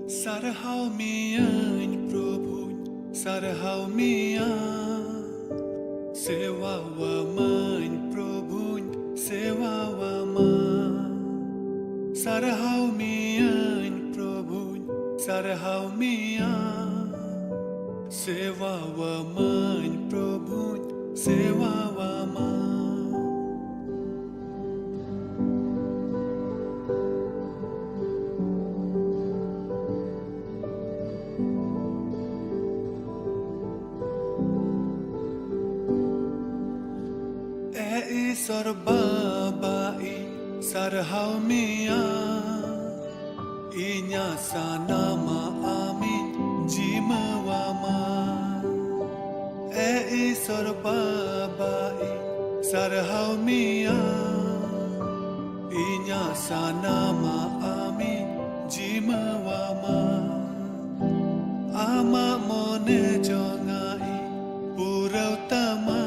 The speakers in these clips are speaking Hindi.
Sarhau mian Prabhu, sarhau mian Sewa wa man Prabhu, sewa wa man Sarhau mian Prabhu, sarhau mian Sewa wa man Prabhu, sewa wa man Isor babai sarhau mian Inya sanama amin jimawama Isor babai sarhau mian Inya sanama amin jimawama Ama mone jongai purautama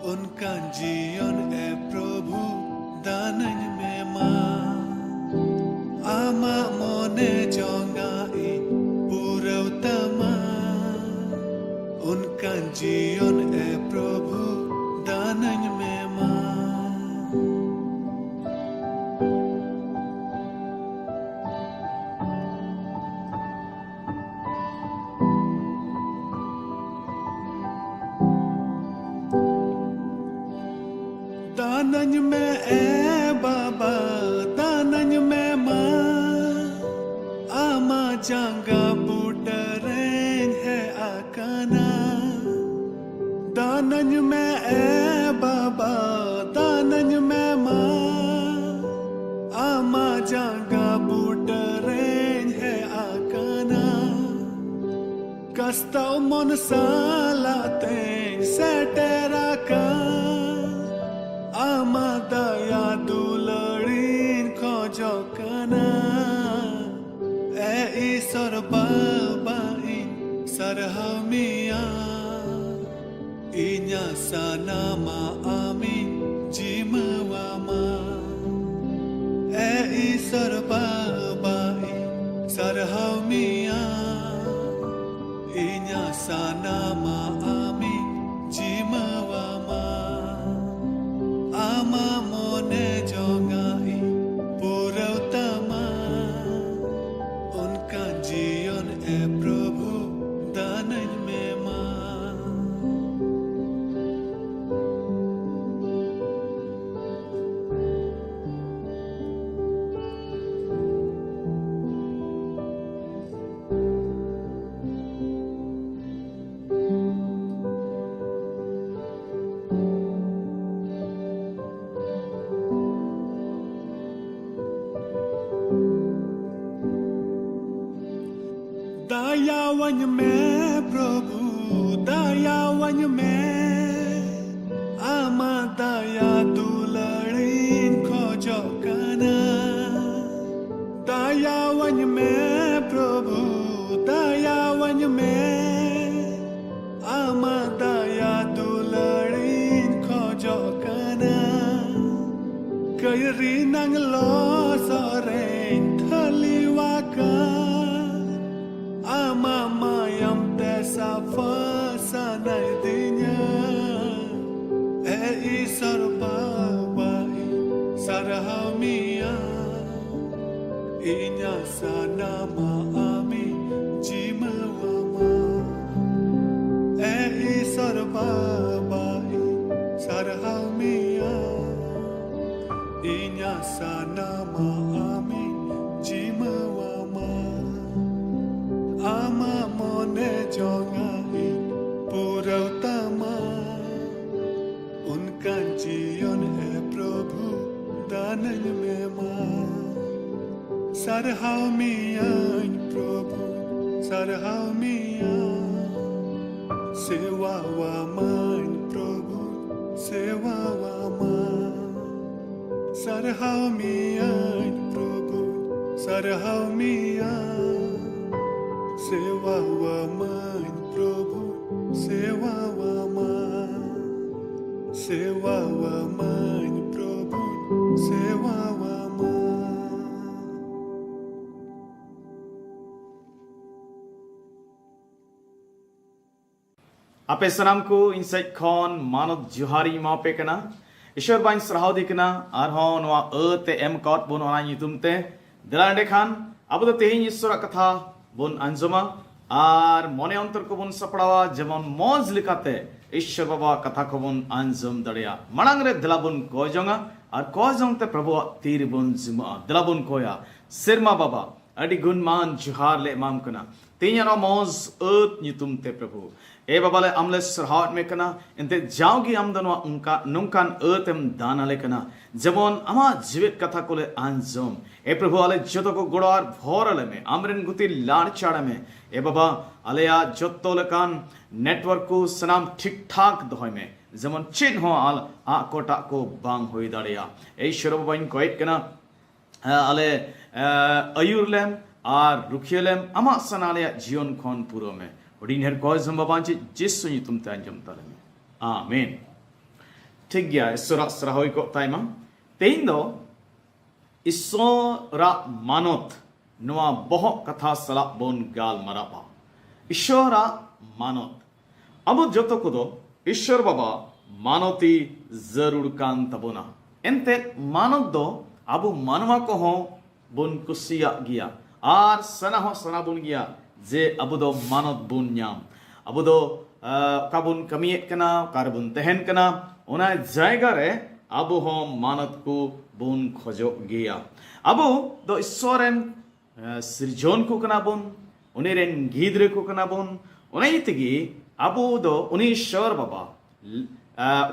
उनका जीवन है प्रभु दानन में मां आमा मोने जोंगाई पुरौतमा उनका जीवन है प्रभु दानन में मां दानन में बाबा दानन में मां आमा जांगा बुटरें है आकाना दानन में बाबा दानन में मां आमा जांगा बुटरें है आकाना कस्ताव मन सालाते सेटेरा का Ama daya dularin khojokana Isor babai sarhau mian Inya sanama amin jimawama Isor babai sarhau mian Inya sanama amin jimawama Ama mone jongai purautama Unka जीवन है प्रभु दानन में मां दयावन में प्रभु दयावन में आमा दया दुलड़ीन खोजोकना दयावन में प्रभु दयावन में आमा दया दुलड़ीन खोजोकना कैरी नंग लो Soren थलीवाका Ama mayam tesa fasanai dinya Isor babai sarhau mian Inya sanama amin jimawama Isor babai sarhau mian Inya sanama amin jimawama Ama mone jongai purautama उनका जीवन है प्रभु दानन में मां सरहाउ मियान प्रभु सरहाउ मियान सेवा वा मान प्रभु सेवा वा मान सरहाउ मियान प्रभु सरहाउ मियान सेवा वा मान प्रभु सेवा वा मान सेवा वा मान प्रभु सेवा वा मान आपे सनाम को इनसाइड खन मानव जुहारी मापे कना ईश्वर बाइन सराहाव दिकना आरहों नवा ते एम कॉट बोन ओना युतुमते दिलांडे खान अब तो तेहिं ईश्वर कथा बोन अंजुमा आर मने अंतर को बोन सपड़ावा जेमन मौज लिकाते ईश्वर बाबा कथा को बोन अंजुम दड़िया मनांग रे दिला बोन कोजोंगा और कोजोंग ते प्रभु तीर बोन जुमा दिला बोन कोया सिरमा बाबा अडी गुणमान जुहार ले माम कना तेयानो मौज nyutum te प्रभु ए बाबा ले अमले सरहाट में कना इनते जाओगी आमदनो उनका नुंकान एम दाना ले कना जबोन अमा जीवित कथा को ले आंजोम ए प्रभु आले जोतो को गुड़ार भोरले में आमरिन गुती लाड़ चाड़ा में ए बाबा आलेया जोतो लेकान नेटवर्क को सनाम ठीक ठाक दोय में जमन चिन हो आल आ कोटा को बांग होई दाड़िया ए शरब बाइन कोइट कना आले अयुरलेम आर रुखियलेम अमा सनाले जीवन खोन पुरो में उड़ीन हर कोई ज़म्बाबांची जिस सुनी तुम तांजम ताले में आमीन ठीक गया इसरा सराहोई को ताइमा तेइन दो इसरा मानोत नुआ बहुत कथा सला बोन गाल मरापा ईश्वरा मानोत अब जो तो कुदो ईश्वर बाबा मानोती जरूर कान तबोना एंते मानोत दो अब मानवा को हो बोन कुसिया गया आर सना हो सना बोन गया जे अब दो मानोत बोन न्याम अब दो काबुन कमियत कना कारबुन तहन कना ओना जायगा रे अब हो मानत को बोन खोजो गया अब दो ईश्वरन सृजन को कना बोन उनेरेन गीदरे को कना बोन उनै तिगी अब दो उनी ईश्वर बाबा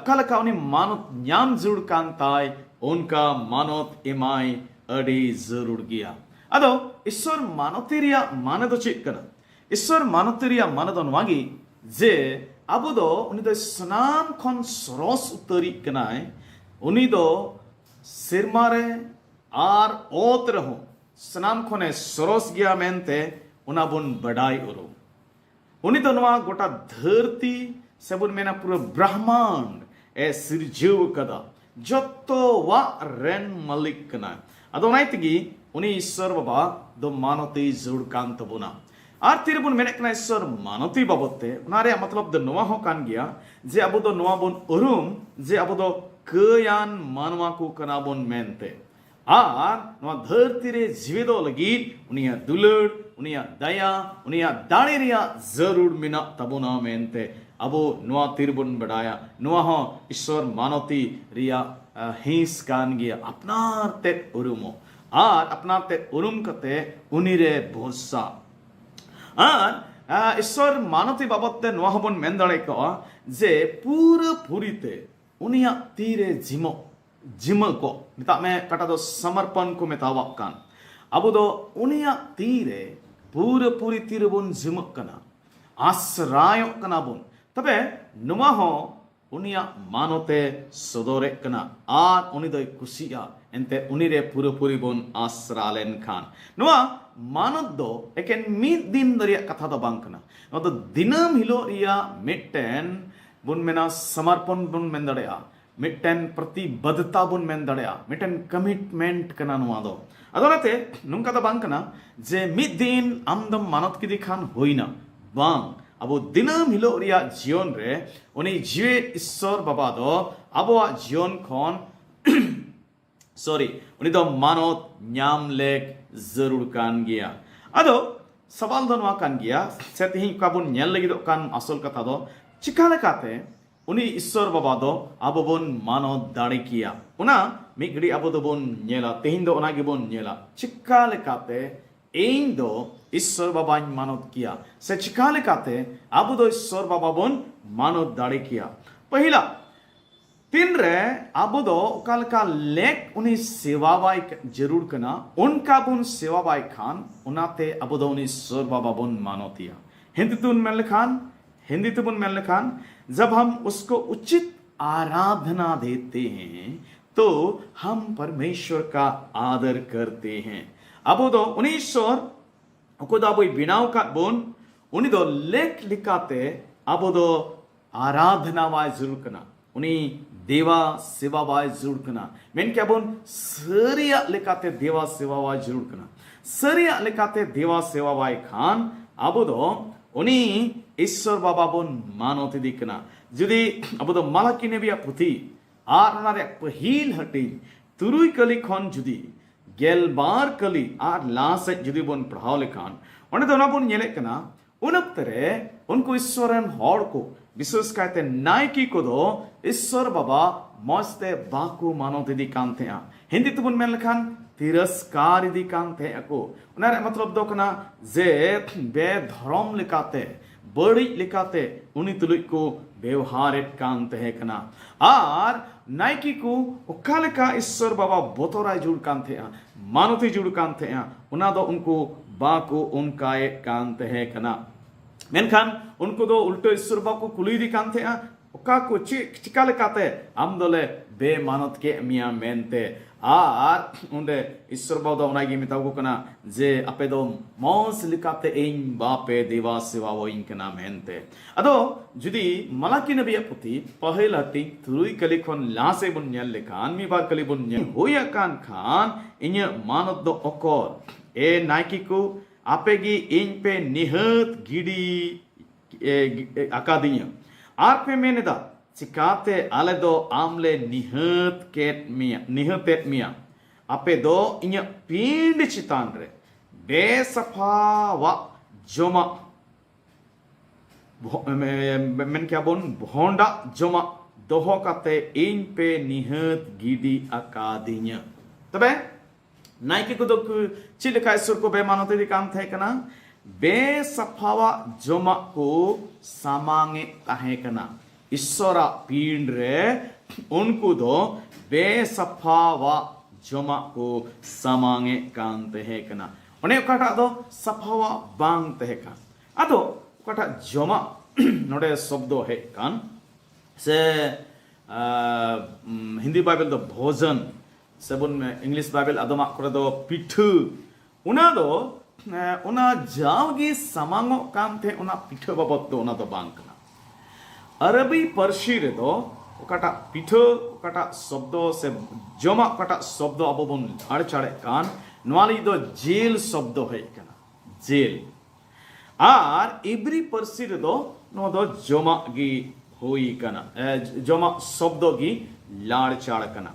कलका उनी मानत न्याम जुड़ कान ताय उनका मानत इमाय अड़ी जरूर गया अदो ईश्वर मानतेरिया माने दो चेक कना ईश्वर मानतेरिया माने दो नवागी जे अब दो उनी दो सनाम खन सरोस उतरी कनाय उनी दो सिरमारे आर ओत रहो सनाम खने सरोस गया मेनते उना बुन बड़ाई उरो उनी दो नवा गोटा धरती सेबुन मेना पूरा ब्रह्मांड ए सिरजीव कदा जत्तो वा रेन मलिक कना अदो नाइतगी उनी ईश्वर बाबा दो मानती जुड़ कान तबुना आर तिरबुन मेने कना ईश्वर मानती बाबते उनारे मतलब द नोआ हो कान गया जे अबो दो नोआ बुन उरुम जे अबो दो कयान मानवा को कना बुन मेनते आर नोआ धरती रे जीविदो लगी उनिया दुलड़ उनिया दया उनिया दाड़ी रिया जरूर मिना तबुना मेनते अबो नोआ तिरबुन बढ़ाया नोआ हो ईश्वर मानती रिया हिंस कान गया अपनार ते उरुमो आर अपना ते उरुम कते उनिरे भरोसा आर ईश्वर मानती बाबते नोआ हबन मेन दाड़े को जे पूरा पूरीते उनिया तीरे जिमो जिम को निता में कटा दो समर्पण को मेतावा कान अब दो उनिया तीरे पूरा पूरी तीरे बोन जिम कना आश्रायो कना बोन तबे नोआ हो उनिया मानोते सदोरे कना आर उनी दो कुसिया एंते उनी रे पूरा पूरी बोन आश्रालेन खान नोआ मानत दो एकेन मिद दिन दरिया कथा दो बांग कना नो दो दिनम हिलो रिया मिटेन बुन मेना समर्पण बुन मेन दड़ेया मिटेन प्रतिबद्धता बुन मेन दड़ेया मिटेन कमिटमेंट कना नोआ दो अदोनाते नुंका दो बांग कना जे मिद दिन आमदम मानत की दिखान होइना बांग अब दिनम हिलो रिया जीवन रे उनी जीवे ईश्वर बाबा दो अब जीवन खन सॉरी उनी दो मानत न्याम लेक जरूर कान गया अदो सवाल दो नवा कान गया से तिहि काबुन नेल लगी दो कान असल कथा दो चिका लेकाते उनी ईश्वर बाबा दो अब बोन मानत दाड़ी किया उना मिगड़ी अब दो बोन नेला तिहिन दो उना गे बोन नेला चिका लेकाते एइन दो ईश्वर बाबा मानत किया से चिका लेकाते अब दो ईश्वर बाबा बोन मानत दाड़ी किया पहला तीन रे अब दो काल का लेक उन्हीं सेवा बाई जरूर कना उनका बुन सेवा बाई खान उनाते अब दो उन्हीं ईश्वर बाबा बुन मानोतिया हिंदी तुन मेल खान जब हम उसको उचित आराधना देते हैं तो हम परमेश्वर का आदर करते हैं अब दो उन्हीं ईश्वर को दो बिनाव का बुन उन्हीं दो लेख लिखाते अब दो आराधना वाई जरूर कना उन्हीं देवा सेवा वाई जरूर कना मेन क्या बोन सरिया लेकाते देवा सेवा वाई जरूर कना सरिया लेकाते देवा सेवा वाई खान अब दो उनी ईश्वर बाबा बन मानत इदी कना जुदी अब दो मालाकी नेबिया पुथी आर ओनारे पहिल हटिंग तुरुई कली खन जुदी गेलबार कली आर लासे जुदी बन पढ़ाव लेखान ओने दो ना बन नेले कना उन अक्तरे उनको ईश्वरन हॉर को विशेष कहते नायकी को दो ईश्वर बाबा मस्ते बाकू मानत इदी कांते आ हिंदी तो बन मेल लेखान तिरस्कार इदी कांते को उनारे मतलब दो कना जे बे धर्म लिकाते बड़ी लिकाते उनी तुलुई को व्यवहारित कांते है कना आर नायकी को उकालिका ईश्वर बाबा बोतोराय जुड़ कांते आ मानती जुड़ कांते आ उना दो उनको बाको उनकाए कांते है कना मेनखान उनको दो उल्टो ईश्वर बाबा को कुली दी कांते आ उका को चिका लिकाते आम दोले बे मानत के मिया मेनते आर उन्डे ईश्वर बाबा दो उनागी मिताव को कना जे अपे दो मौस लिकाते इन बापे देवा सेवा वो इनकना मेनते अदो जुदी मलाकी नबिया पुती पहला टी तुरुई कली खन लासे बुन्यल लेखान मी बार कली बुन्यल होया कान खान इन्य मानत दो ओकोर ए नायकी को आपेगी इन पे निहत गिडी अकादिया आर पे मैंने दा चिकाते आले दो आमले निहत केट मिया आपे दो इन्या पिंड चितान रे बेसफा वा जोमा मैं क्या बोन भोंडा जोमा दोहो काते इन पे निहत गिडी अकादिया तबे नायके को दो चिलका ईश्वर को बेमानते दी काम थे कना बेसफावा जोमा को सामांगे ताहे कना ईश्वरा पींड रे उनको दो बेसफावा जोमा को सामांगे कांते है कना उन्हें कटा दो सफावा बांग ते का अदो कटा जोमा नोडे शब्दो है कान से हिंदी बाइबल दो भोजन सेबुन में इंग्लिश बाइबल अदमा करे दो पिठू उना दो उना जावगी समांगो काम थे उना पिठो बाबत दो उना दो बांग कना अरबी पर्शी रे दो ओकाटा पिठो ओकाटा शब्द से जोमा ओकाटा शब्द अब बन आड़ चाड़े कान नवाली दो जेल शब्द है कना जेल आर इब्री पर्शी रे दो नो दो जोमा गी होई कना जोमा शब्द गी लाड़ चाड़ कना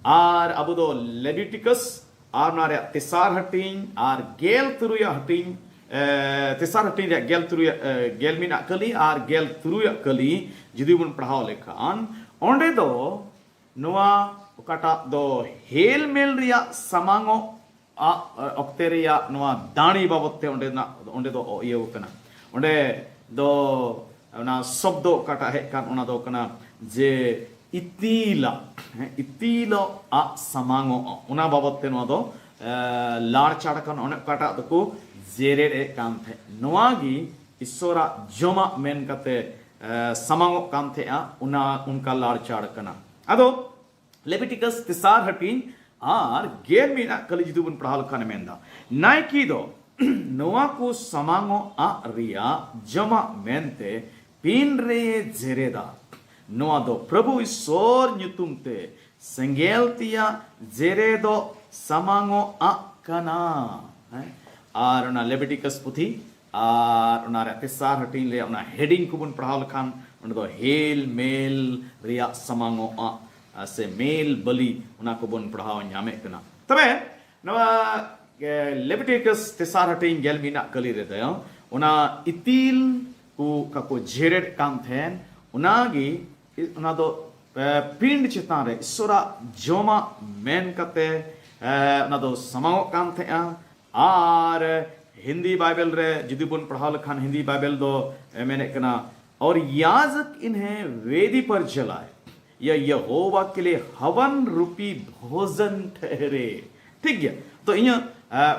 आर अब दो लेविटिकस आर नारे तिसार हटिंग आर गेल तुरुया हटिंग तिसार हटिंग गेल तुरुया गेल मिना कली आर गेल तुरुया कली जुदी बन पढ़ाव लेखान ओंडे दो नोआ ओकाटा दो हेल मेल रिया समांगो ऑक्ते रिया नोआ दाणी बाबते ओंडे दो इयो कना ओंडे दो ना शब्द ओकाटा है कान ओना दो कना जे इतीला इतीलो आ समांगो उना बाबते नो दो लाड़ चाड़कन ओने काटा दको जेरे कान थे नोआगी ईश्वरा जोमा मेन कते समांगो कान थे आ उना उनका लाड़ चाड़कना अदो लेविटिकस तिसार हटिन आर गेल मीना कली जुदुबन पढ़ाल खाने मेंदा नायकी दो नोआ को समांगो आ रिया जोमा मेनते पिन रे जेरेदा नोआ दो प्रभु ईश्वर ᱧᱩᱛᱩᱢ ते संगेल तिया जेरे दो समांगो आ कना आर ना लेविटिकस पुथी आर ना रे तिसार हटिन ले ना हेडिंग को बन पढ़ाव लखान उन दो हेल मेल रिया समांगो आ से मेल बलि उना को बन पढ़ाव ᱧᱟᱢᱮ कना तबे नवा लेविटिकस तिसार हटिन गेल मिना कली रे दयो उना इतिल को जेरेड कान थेन उनागी उना दो पिंड चितान रे ईश्वरा जोमा मेन कते उना दो समांगो कान थे आर हिंदी बाइबल रे जुदी बन पढ़ाव लखान हिंदी बाइबल दो मैंने कना और याजक इन्हें वेदी पर जलाए या यहोवा के लिए हवन रूपी भोजन ठहरे ठीक है तो इन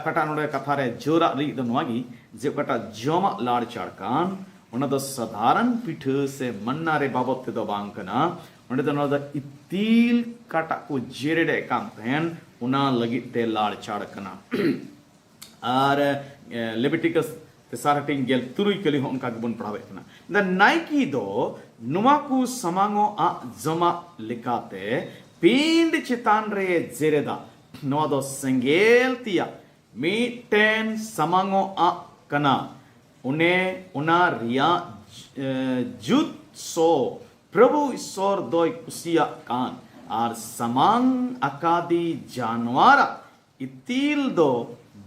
कटा नोडे कथा रे जोरा री दो नवागी जे कटा जोमा लाड़ चाड़कान उन दो साधारण पिठ से मन्ना रे बाबत दो बांग कना उन दो नो इतील काटा को जेरेडे काम तेन उना लगी ते लाड़ चाड़ कना आर लेविटिकस तिसारटिंग गेल तुरुई कली हो उनका बन पढ़ावे कना द नाइकी दो नुमाकु समांगो आ जमा लिकाते पिंड चितान रे जेरेदा नवा दो संगेल तिया मीटेन समांगो आ कना उन्हें उना रिया जुत सो प्रभु ईश्वर दोय कुसिया कान और समांग अकादी जानवारा इतील दो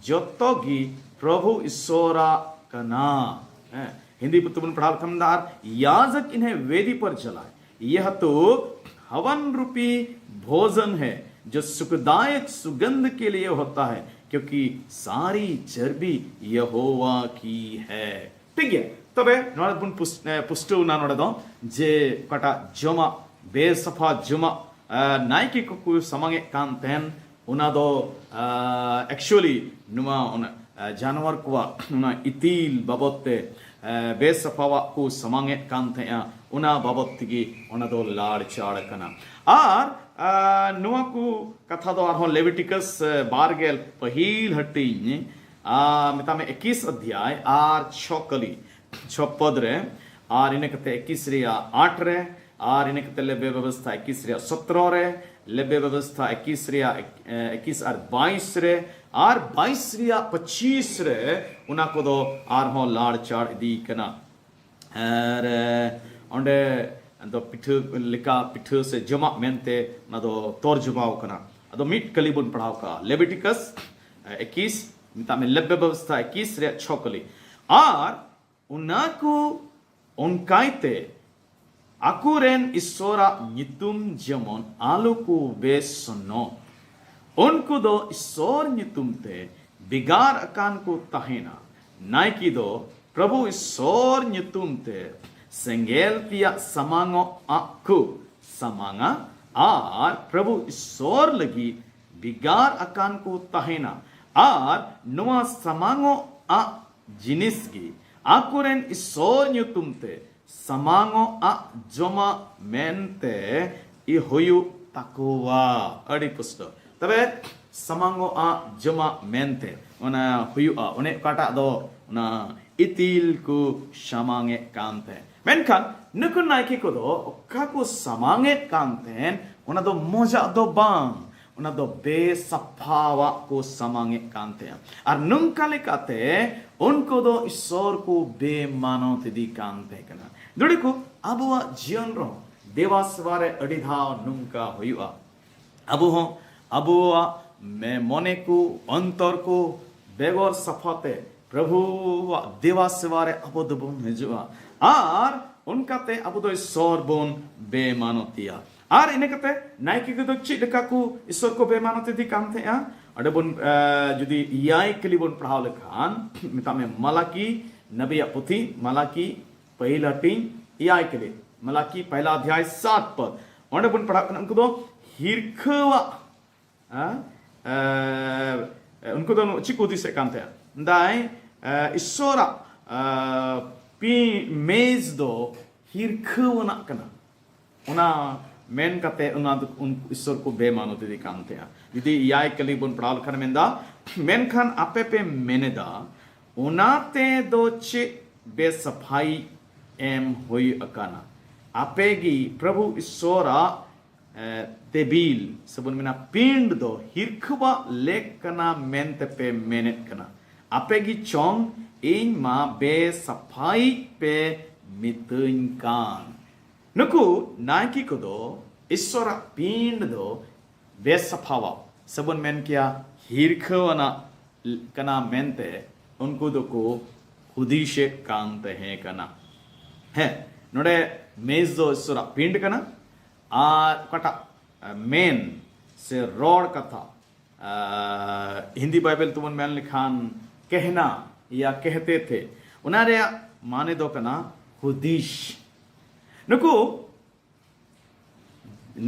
जोतोगी प्रभु ईश्वरा कना। हिंदी पुस्तक में पढ़ा खमदार याजक इन्हें वेदी पर जलाए, यह तो हवन रूपी भोजन है जो सुखदायक सुगंध के लिए होता है, क्योंकि सारी चर्बी यहोवा की है। ठीक है, तबे नोड़ बुन पुष्टु ना नोड़ दो जे कटा जोमा बेसफा जोमा नाइकी को समंगे कांतेन उना दो एक्चुअली नुमा उन जानवर को उना इतील बाबते बेसफावा को समंगे कांते उना बाबती उना दो लाड़ चाड़ कना। और नुआ को कथा दो आरहों लेविटिकस बारगेल पहिल हट्टी मिता में 21 अध्याय आर 6 कली 6 पद रे और इन्हें कहते 21 रिया 8 रे और इन्हें कहते लेबे व्यवस्था 21 रिया 17 रे लेबे व्यवस्था 21 रिया 21 और 22 रे और 22 रिया 25 रे उना को दो आरहों लाड़ चाड़ दी कना। और ओंडे दो पिठू लिका पिठू से जमा मेनते ना दो तोर जुबाव कना अदो मिट कलीबुन पढ़ाव का लेविटिकस 21 मिता में लेबे व्यवस्था 21 रे 6 कली और उनाको उनकाइते आकुरेन ईश्वरा नितुम जमन आलू को बेसनो उनको दो ईश्वर नितुम ते बिगार अकान को तहेना नाइकी दो प्रभु ईश्वर नितुम ते सेंगेल तिया समांगो आकु समांगा और प्रभु ईश्वर लगी बिगार अकान को तहेना और नुआ समांगो आ जिनिस की आकुरेन ईश्वर नितुम ते समांगो आ जोमा मेनते इ होयु ताकुवा अड़ी पुस्तो तबे समांगो आ जोमा मेनते उना हुयु आ उने काटा दो उना इतिल को समांगे कांते मेनखान नुकु नाइकी को दो ओका को समांगे कांते उना दो मोजा दो बांग उना दो बेसफावा को समांगे कांते और नुंकाले काते उनको दो ईश्वर को बेमानो तिदी कांते कना दुड़ी को अबुआ जीवन रो देवासवारे अडिधाव नुंका हुयुआ अबु हो अबुआ मैं मोने को अंतर को बेगोर सफाते प्रभु देवासवारे अबुदबुन हिजुआ और उनका ते अबुदो ईश्वर बोन बेमानोतिया और इन्हें कहते नाइकी को तो चिड़का को ईश्वर को बेमानोती दी कांते हैं अडे बुन जुदी याई के लिए बुन पढ़ाओ लेखान मिता में मलाकी नबिया पुथी मलाकी पहला टीम याई के लिए मलाकी पहला अध्याय 7 पद और बुन पढ़ा उनको तो हिरखवा उनको तो चिकुदी से कांते हैं दाई ईश्वरा पी मेज दो हिरखवना कना उना मेन कते उना उन ईश्वर को बेमानो दे कांते हैं यदि याई कली बुन पढ़ाल खन मेंदा मेन खान आपे पे मेनेदा उनाते दो चे बेसफाई एम होई अकाना आपेगी प्रभु ईश्वरा तेबील सबुन मेना पिंड दो हिरखवा लेक कना मेनते पे मेनेट कना आपेगी चोंग इन मा बेसफाई पे मितुन कान नुकु नाइकी को दो ईश्वरा पिंड दो बेसफावा सबुन मेन किया हिरखवना कना मेनते उनको दो को हुदीशे कांते हैं कना है नोडे मेज दो ईश्वरा पिंड कना आ कटा मेन से रोड कथा हिंदी बाइबल तुमन मेन लिखान कहना या कहते थे उनारे माने दो कना हुदीश नुकु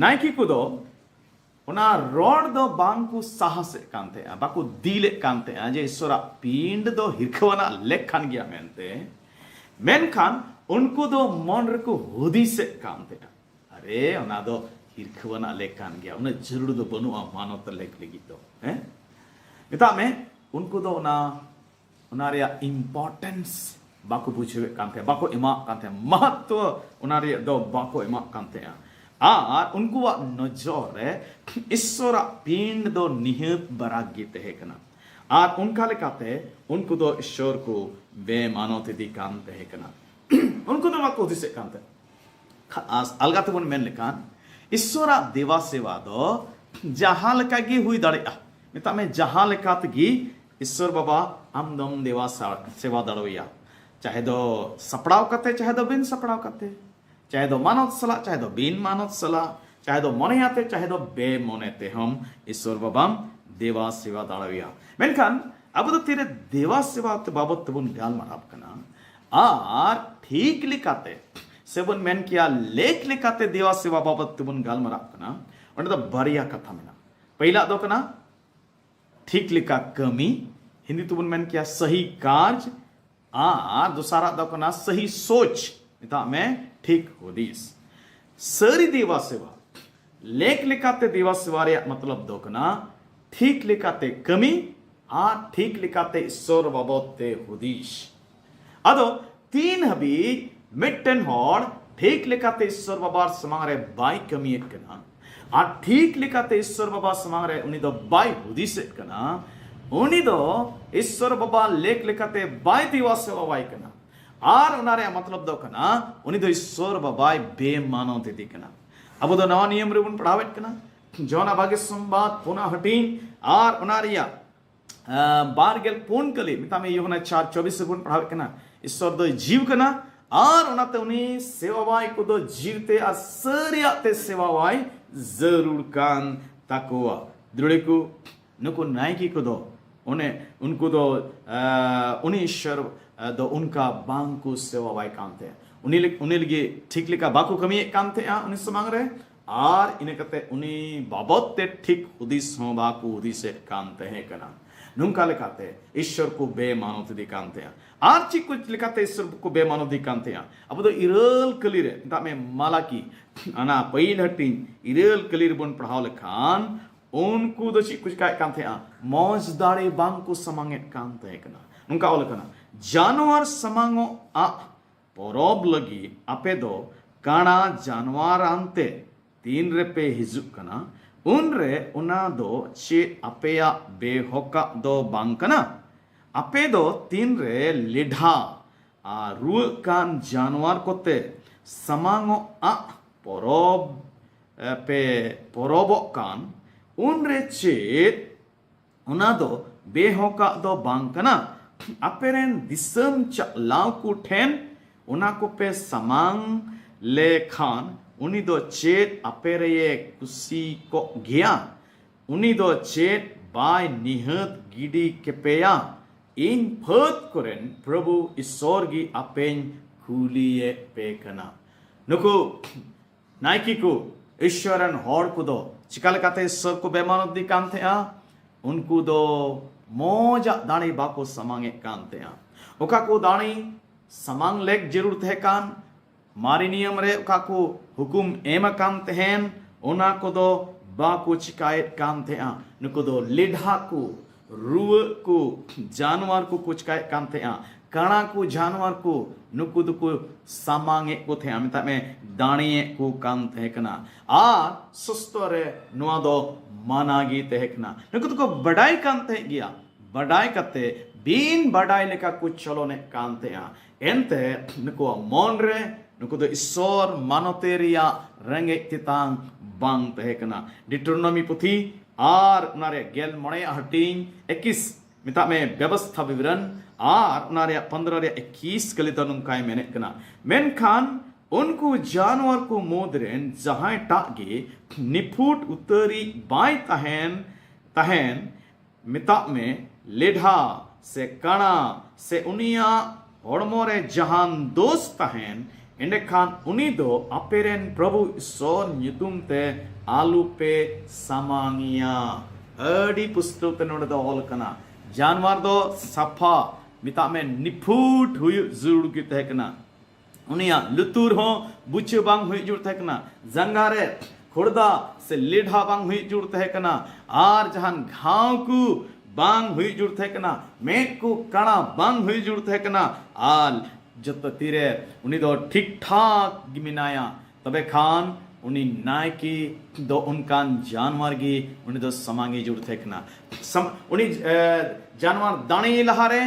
नाइकी को दो उना रोड दो बांकु साहस कांते हैं बाकु दिले कांते हैं जे ईश्वरा पिंड दो हिरखवना लेखान गया मेनते मेनखान उनको दो मन रको हुदी से कांते हैं अरे उना दो हिरखवना लेखान गया उन्हें जरूर दो बनुआ मानो तो लेख लगी तो हैं मिता में उनको दो उना रे इंपॉर्टेंस बाको पूछे कांते हैं बाको इमा कांते हैं महत्व उना रे दो बाको इमा कांते हैं और उनको वा नजर ईश्वरा पिंड दो निहित बराग गीते है कना ᱟᱨ ᱚᱱᱠᱟ ᱞᱮᱠᱟᱛᱮ ᱩᱱᱠᱩ ᱫᱚ ᱤᱥᱥᱚᱨ ᱠᱚ ᱵᱮᱢᱟᱱᱚᱛ ᱤᱫᱤ ᱠᱟᱱ ᱛᱟᱦᱮᱸ ᱠᱟᱱᱟ ᱩᱱᱠᱩ ᱫᱚ ᱱᱚᱣᱟ ᱠᱚ ᱦᱩᱫᱤᱥᱮᱫ ᱠᱟᱱ ᱛᱟᱦᱮᱸ ᱟᱞᱜᱟ ᱛᱮᱵᱚᱱ ᱢᱮᱱ ᱞᱮᱠᱷᱟᱱ ᱤᱥᱥᱚᱨᱟᱜ ᱫᱮᱵᱟ ᱥᱮᱵᱟ ᱫᱚ ᱡᱟᱦᱟᱸ ᱞᱮᱠᱟ ᱜᱮ ᱦᱩᱭ ᱫᱟᱲᱮᱭᱟᱜᱼᱟ ᱢᱮᱛᱟᱜ ᱢᱮ ᱡᱟᱦᱟᱸ ᱞᱮᱠᱟ ᱛᱮᱜᱮ ᱤᱥᱥᱚᱨ ᱵᱟᱵᱟ ᱟᱢᱫᱚᱢ ᱫᱮᱵᱟ ᱥᱮᱵᱟ ᱫᱟᱲᱮᱭᱟᱜᱼᱟ चाहे दो सपड़ाव करते चाहे दो बिन सपड़ाव करते चाहे दो मानव सला चाहे दो बिन मानव सला चाहे दो मने आते चाहे दो बे मनेते हम ईश्वर बाबाम देवा सेवा दाड़विया मेनखान अब तो तेरे देवा सेवा बाबत तबुन गाल माराब कना आर ठीक लिखाते सेबुन मेन किया लेख लिखाते देवा सेवा बाबत तबुन गाल माराब कना और तो बारिया कथा मेना पहला दो कना ठीक लिखा कमी हिंदी तबुन मेन किया सही कार्य और दूसरा दो कना सही सोच मिता में ठीक हुदीस सरी देवा सेवा लेख लिखाते देवा सेवा रे मतलब दो कना ठीक लिखाते कमी और ठीक लिखाते ईश्वर बाबते हुदीस अदो तीन हबी मिट्टन हॉड ठीक लिखाते ईश्वर बाबा समारे बाई कमी एक कना और ठीक लिखाते ईश्वर बाबा समारे उन्हीं दो बाई हुदीस एक कना उनी दो ईश्वर बाबा लेख लिखाते बाय देवा सेवा बाय कना आर उनारे मतलब दो कना उनी दो ईश्वर बाबा बेमानो दे कना अब दो नवा नियम रे बन पढ़ावेट कना जोना भाग्य संवाद पुनः हटीन आर उनारिया बारगेल पुन कली मिता में योहना 4:24 से बन पढ़ावेट कना ईश्वर दो जीव कना आर उनाते उनी सेवा बाय को दो जीवते आ सरियाते सेवा बाय जरूर कान ताकुआ दृढ़ को नुको नायकी को दो उन्हें उनको दो उन्हीं ईश्वर दो उनका बांकु सेवा वाई कांते उन्हीं लगे ठीक लिखा बाकु कमी कांते हैं उन्हीं समांग रहे आर इन्हें कहते उन्हीं बाबत ते ठीक उदिस हो बाकु उदिसे कांते हैं कना नुंका लिखाते ईश्वर को बेमानों दी कांते हैं आर ची कुछ लिखाते ईश्वर को बेमानों दी कांते हैं अब तो इरल कलीरे ता में माला की अना पहिल हटिन इरल कलीर बन पढ़ाव लिखान उनको दो कुछ काय कांते आ मौज दाड़े बांग को समांगे कांते है कना उनका ओल कना जानवर समांगो आ परोब लगी अपे दो काना जानवर अंते तीन रे पे हिजु कना उन रे उना दो चे अपेया बेहोका दो बांग कना अपे दो तीन रे लिढ़ा आ रू कान जानवर कोते समांगो आ परोब पे परोबो कान उन रे चेत उना दो बेहोका दो बांग कना अपेरेन दिसम चलाव को ठेन उना को पे समांग ले खान उनी दो चेत अपेरे ये कुसी को गया उनी दो चेत बाय निहत गिडी के पेया इन फत करेन प्रभु ईश्वर गी अपेन खुलिए पे कना नुको नाइकी को ईश्वरन हॉर को दो चिकाल काते ईश्वर को बेमानत दी कांते आ उनको दो मौजा दाणी बाको समांगे कांते आ ओका को दाणी समांग लेक जरूरत है कान मारी नियम रे ओका को हुकुम एम कांते हैं ओना को दो बाको चिकायत कांते आ नुको दो लिढ़ा को रुव को जानवर को कुछ काय कांते आ काना को जानवर को नुको दुको सामांगे को थे अमिता में दाणिये को कांते है कना आ सुस्तोरे नुआ दो मानागी तेहकना नुको दुको बड़ाई कांते गया बड़ाई कते बीन बड़ाई लेका कुछ चलो ने कांते आ एंते नुको मौन रे नुको दो ईश्वर मानोतेरिया रंगे तितांग बांग तेहकना डिटरनोमी पुथी आर उनारे गेल मणे हटिंग 21 मिता में व्यवस्था विवरण आर उनारे 15:21 कली तो नुकाय मेने कना मेनखान उनको जानवर को मोदरेन जहां टागे निफुट उतरी बाय तहन मिता में लेढ़ा से काना से उनिया हड़मोरे जहान दोस्त तहन इंडे खान उनी दो अपेरेन प्रभु ईश्वर ᱧᱩᱛᱩᱢ ते आलू पे सामांगिया अड़ी पुस्तक ते नोडे दो ऑल कना जानवर दो सफा मिता में निफुट हुई जरूर की तह कना उनिया लुतुर हो बुचे बांग हुई जुड़ तह कना जंगारे खुर्दा से लेढ़ा बांग हुई जुड़ तह कना आर जहान घाव को बांग हुई जुड़ तह कना मेक को कणा बांग हुई जुड़ तह कना आल जत तीरे उनी दो ठीक ठाक गिमिनाया तबे खान उनी नायकी दो उनकान जानवर गी उनी दो समांगी जुड़ थे कना उनी जानवर दाणी लहारे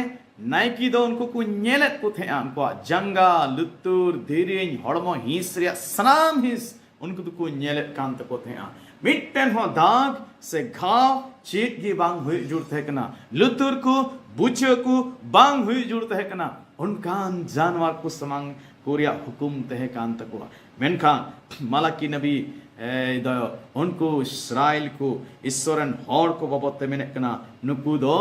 नायकी दो उनको को नेलेत को थे उनको जंगा लुतुर धीरें हड़मो हिंस रे सनाम हिंस उनको तो को नेलेत कांत को थे मिट्टन हो दाग से घाव चीट की बांग हुई जुड़ते है कना लुतुर को बुचे को बांग हुई जुड़ते है कना उनकान जानवर को समांग कोरिया हुकुम तहे कांत को मेनखान मालाकी नबी दयो उनको इस्राएल को ईश्वरन हौड़ को बाबते मेने कना नुकु दो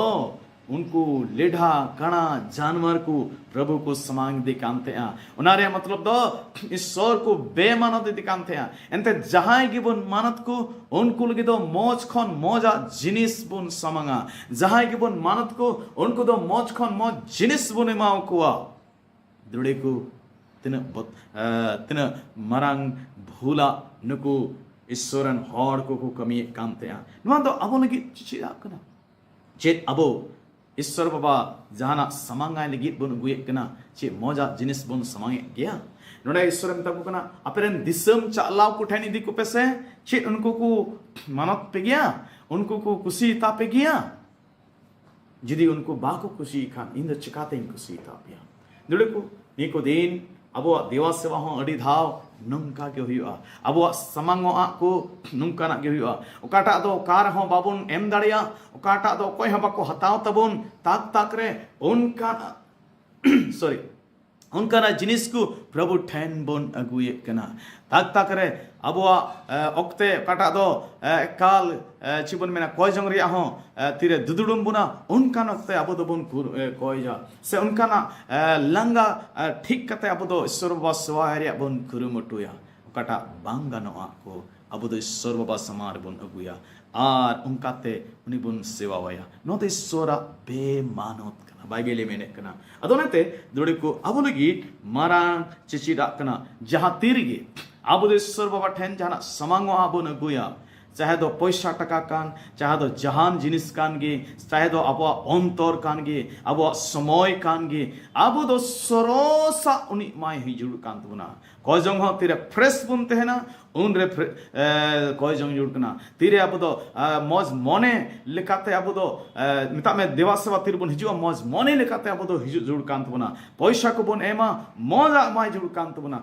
उनको लेढ़ा कणा जानवर को प्रभु को समांग दिखाते हैं उनारे मतलब दो ईश्वर को बेमानत दिखाते हैं एंते जहां की बुन मानत को उनको लगे दो मौज खन मौजा जिनिस बुन समांगा जहां की बुन मानत को उनको दो मौज खन मौज जिनिस बुन माओ कुआ दुड़े को तिन मरंग भूला नुकु ईश्वरन हौड़ को कमी कामते हैं नुआ दो अबो लगी चिचिदा कना चेत अबो ईश्वर बाबा जहाना समांगाय लगी बन गुए कना चे मौजा जिनिस बन समांगे गया नोडे ईश्वर में तब कना अपेरन दिसम चालाव को ठैनी दी को पैसे चे उनको को मानत पे गया उनको को खुशी ता पे गया जिदी उनको बाको खुशी खान इन चिकाते इन खुशी ता पिया नोडे को नीको दिन अबो देवा सेवा हो अड़ी धाव नंका के हुआ अबो समांगो आ को नंका ना के हुआ ओकाटा दो कार हो बाबुन एम दाड़िया ओकाटा दो कोई हम बाको हताव तबुन ताक ताक रे उनका सॉरी उनका ना जिनिस को प्रभु ठैन बोन अगुए कना ताक ताक रे अबो ओक्ते ओकाटा दो काल चिबन मेना कोई जंग रिया हो तिरे दुदुडुम बुना उनका नक्ते अबो दो बुन कोई जा से उनका ना लंगा ठीक कते अबो दो ईश्वर बाबा सवारिया बुन कुरुमुटुया ओकाटा बांगा नो को अबो दो ईश्वर बाबा समार बुन अगुया आर उनका ते उनी बुन सेवा वया नो तो ईश्वरा बेमानत बाइगेले मेने कना अदोनेते दुड़े को अबो लगी मारा चिचिदा कना जहां तिरगे अबो ईश्वर बाबा ठेन जहां समांगो अबो न गुया चाहे दो पैसा टका कान चाहे दो जहान जिनिस कान गे चाहे दो अब अंतर कान गे अब समय कान गे अब दो सरोसा उनी माय हिजुड़ कान तुना कोई जंग हो तेरे फ्रेश बुनते है ना उन रे कोई जंग जुड़ कना तेरे अब दो मौज मोने लिखाते अब दो मिता में देवा सेवा तिर बुन हिजुआ मौज मोने लिखाते अब दो हिजु जुड़ कान तुना पैसा को बुन एमा मौजा माय जुड़ कान तुना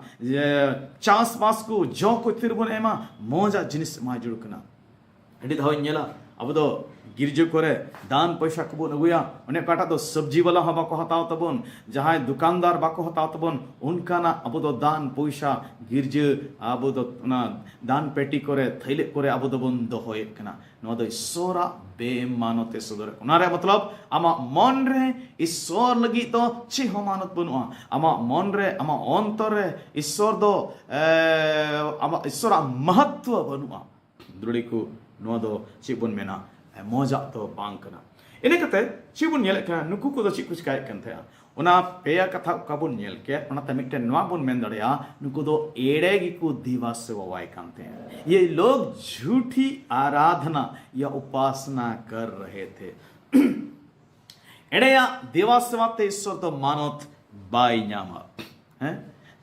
चांस पास को जो को तिर बुन एमा मौजा जिनिस माय जुड़ कना एडी धाव नेला अब दो गिरजे करे दान पैसा को बोन अगुया उन्हें काटा दो सब्जी वाला हवा को हताव तबन जहां दुकानदार बाको हताव तबन उनका ना अब दो दान पैसा गिरजे अब दो ना दान पेटी करे थैले करे अब दो बन दो होए कना नो दो ईश्वरा बेमानते सदर उनारे मतलब आमा मन रे ईश्वर लगी तो चे हो मानत बनुआ आमा मन रे आमा अंतर रे ईश्वर दो आमा ईश्वरा महत्व बनुआ द्रुड़ी को नो दो चे बन मेना मौजा तो बांग कना इने कते चिबुन नेल का नुकु को दो ची कुछ काय कन थया उना पेया कथा काबुन नेल के उना त मिटे नवा बुन मेन दड़या नुकु दो एड़े की को दिवस से वाई कांते हैं ये लोग झूठी आराधना या उपासना कर रहे थे एड़ेया दिवस वाते ईश्वर तो मानत बाई न्यामा हैं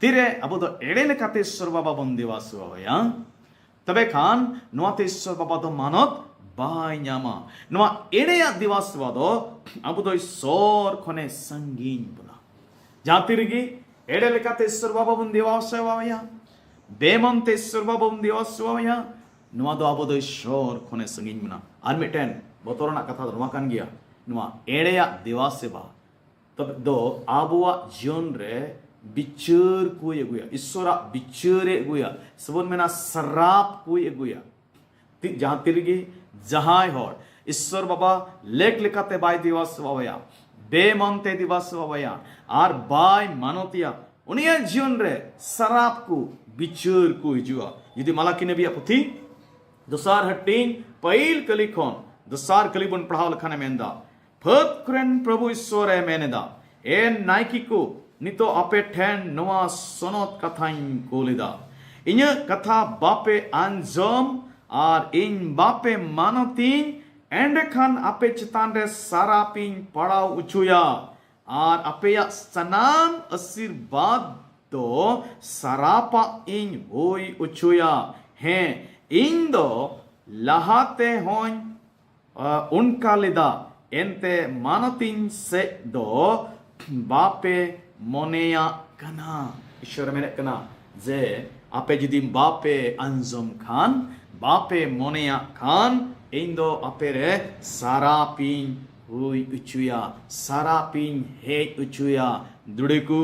तिरे अब तो एड़े लेकाते ईश्वर बाबा बन दिवस होया तबे खान नवाते ईश्वर बाबा तो मानत बाय न्यामा नवा एड़ेया दिवस वादो अब तो ईश्वर खने संगीन बुना जाती रगी एड़े लेकाते ईश्वर बाबा बन दिवस वाया बेमंते ईश्वर बाबा बन दिवस वाया नवा दो अब तो ईश्वर खने संगीन बुना आर मिटेन बतोरना कथा नवा कान गया नवा एड़ेया दिवस बा तब दो आबुआ जीवन रे बिचर को एगुया ईश्वरा बिचरे एगुया सबन मेना सराप को एगुया जहां तिरगी जहां होड़ ईश्वर बाबा लेख लिखाते बाय दिवस वाया बेमनते दिवस वाया आर बाय मानतिया उनिया जीवन रे सराप को बिचर को हिजुआ यदि मालाकी नबी पुथी दोसार हट्टीन पहिल कली खोन दोसार कली बन पढ़ाव लखाने मेंदा फतक्रन प्रभु ईश्वर है मेनेदा एन नाइकी को नितो आपे ठेन नवा सोनोत कथाइन कोलिदा इन्या कथा बापे अंजम और इन बापे मानतीन एंडखान आपे चितान रे सारापिन पड़ाव उचुया और आपे या सनाम आशीर्वाद तो सरापा इन होई उचुया हैं इन दो लहाते हों उनका लिदा ente manotin se do bape moneya kana. Ishwar menek kana je ape judi bape anjom khan bape moneya khan indo apere sarapin hui uchuya sarapin hej uchuya dudeku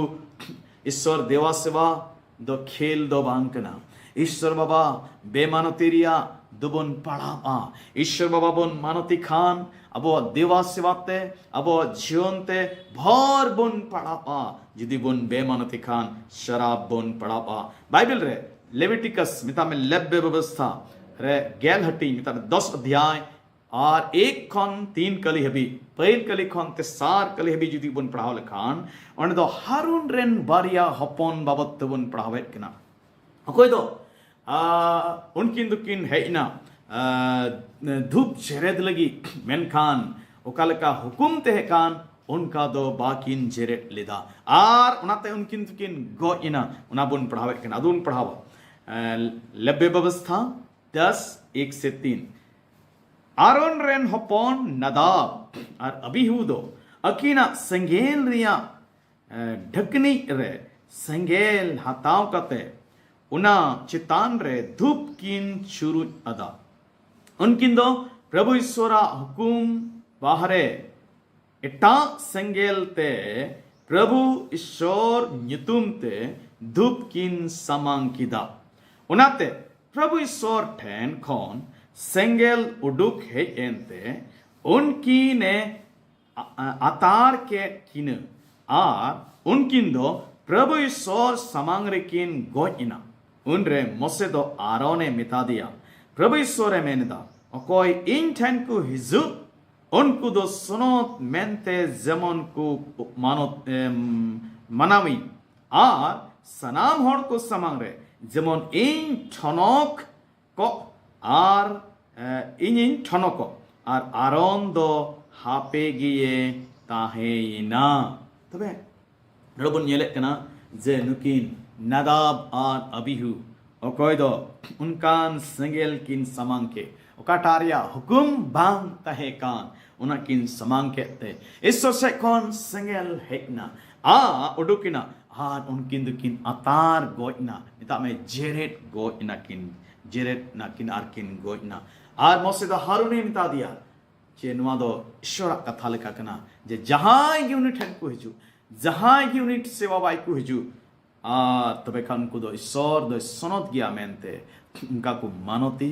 ईश्वर देवा सेवा दो खेल दो बांकना ईश्वर बाबा बेमानतेरिया दुबन पढ़ा ईश्वर बाबा बन मानती खान अबो देवा सेवाते अबो जीवनते भर बन पढ़ा जिदी बन बेमानती खान शराब बन पढ़ा बाइबल रे लेविटिकस मिता में लेब्बे व्यवस्था रे गेल हटी मिता में 10 अध्याय और 1 खन 3 कली हबी पहिल कली खन ते 4 कली हबी जुदी बन पढ़ाव लखान और दो हारून रेन बारिया हपन बाबत बन पढ़ावे कना अकोय दो उनकिन दुकिन हेना धूप जेरेद लगी मेनखान ओकालका हुकुम ते कान उनका दो बाकिन जेरेद लेदा आर उनाते उनकिन दुकिन गोइना उना बन पढ़ावे कना अदुन पढ़ावा लेब्बे व्यवस्था 10:1 से 3 आरोन रेन हपन नदाब और अबीहू दो अकीना संगेल रिया ढकनी रे संगेल हताव कते उना चितान रे धूप किन शुरू अदा उनकिन दो प्रभु ईश्वरा हुकुम बाहरे इटा संगेल ते प्रभु ईश्वर न्युतुम ते धूप किन समांकिदा उनाते प्रभु ईश्वर ठेन खोन सेंगेल उडुक है एंते उनकी ने अतार के किन आर उनकिन दो प्रभु ईश्वर समांगरे किन गोइना उनरे मोसे दो आरोने मिता दिया प्रभु ईश्वर मेनदा कोई इन ठन को हिजु उनको दो सुनो मेंते जमन को मानो मनावी आर सनाम होड़ को समांगरे जमन इन ठनक को आर इनिन ठनको आर आरोन दो हापे गिए ताहेना तबे रबुन येले कना जे नुकिन नदाब आर अबीहू ओकोय दो उनकान संगेल किन समांके ओकाटारिया हुकुम बांग तहे कान उनकिन समांके ते इसो से कोन संगेल हेकना आ उडुकिना आर उनकिन दुकिन अतार गोइना मिता में जेरेट गोइना किन जेरेट ना किन आर किन गोइना आर मोसे दो हारूने मिता दिया जे नुआ दो ईश्वर कथा लेका कना जे जहां की उनी ठन को हिजु जहां की उनी सेवा बाई को हिजु आर तबे खान को दो ईश्वर दो सनत गया मेनते उनका को मानती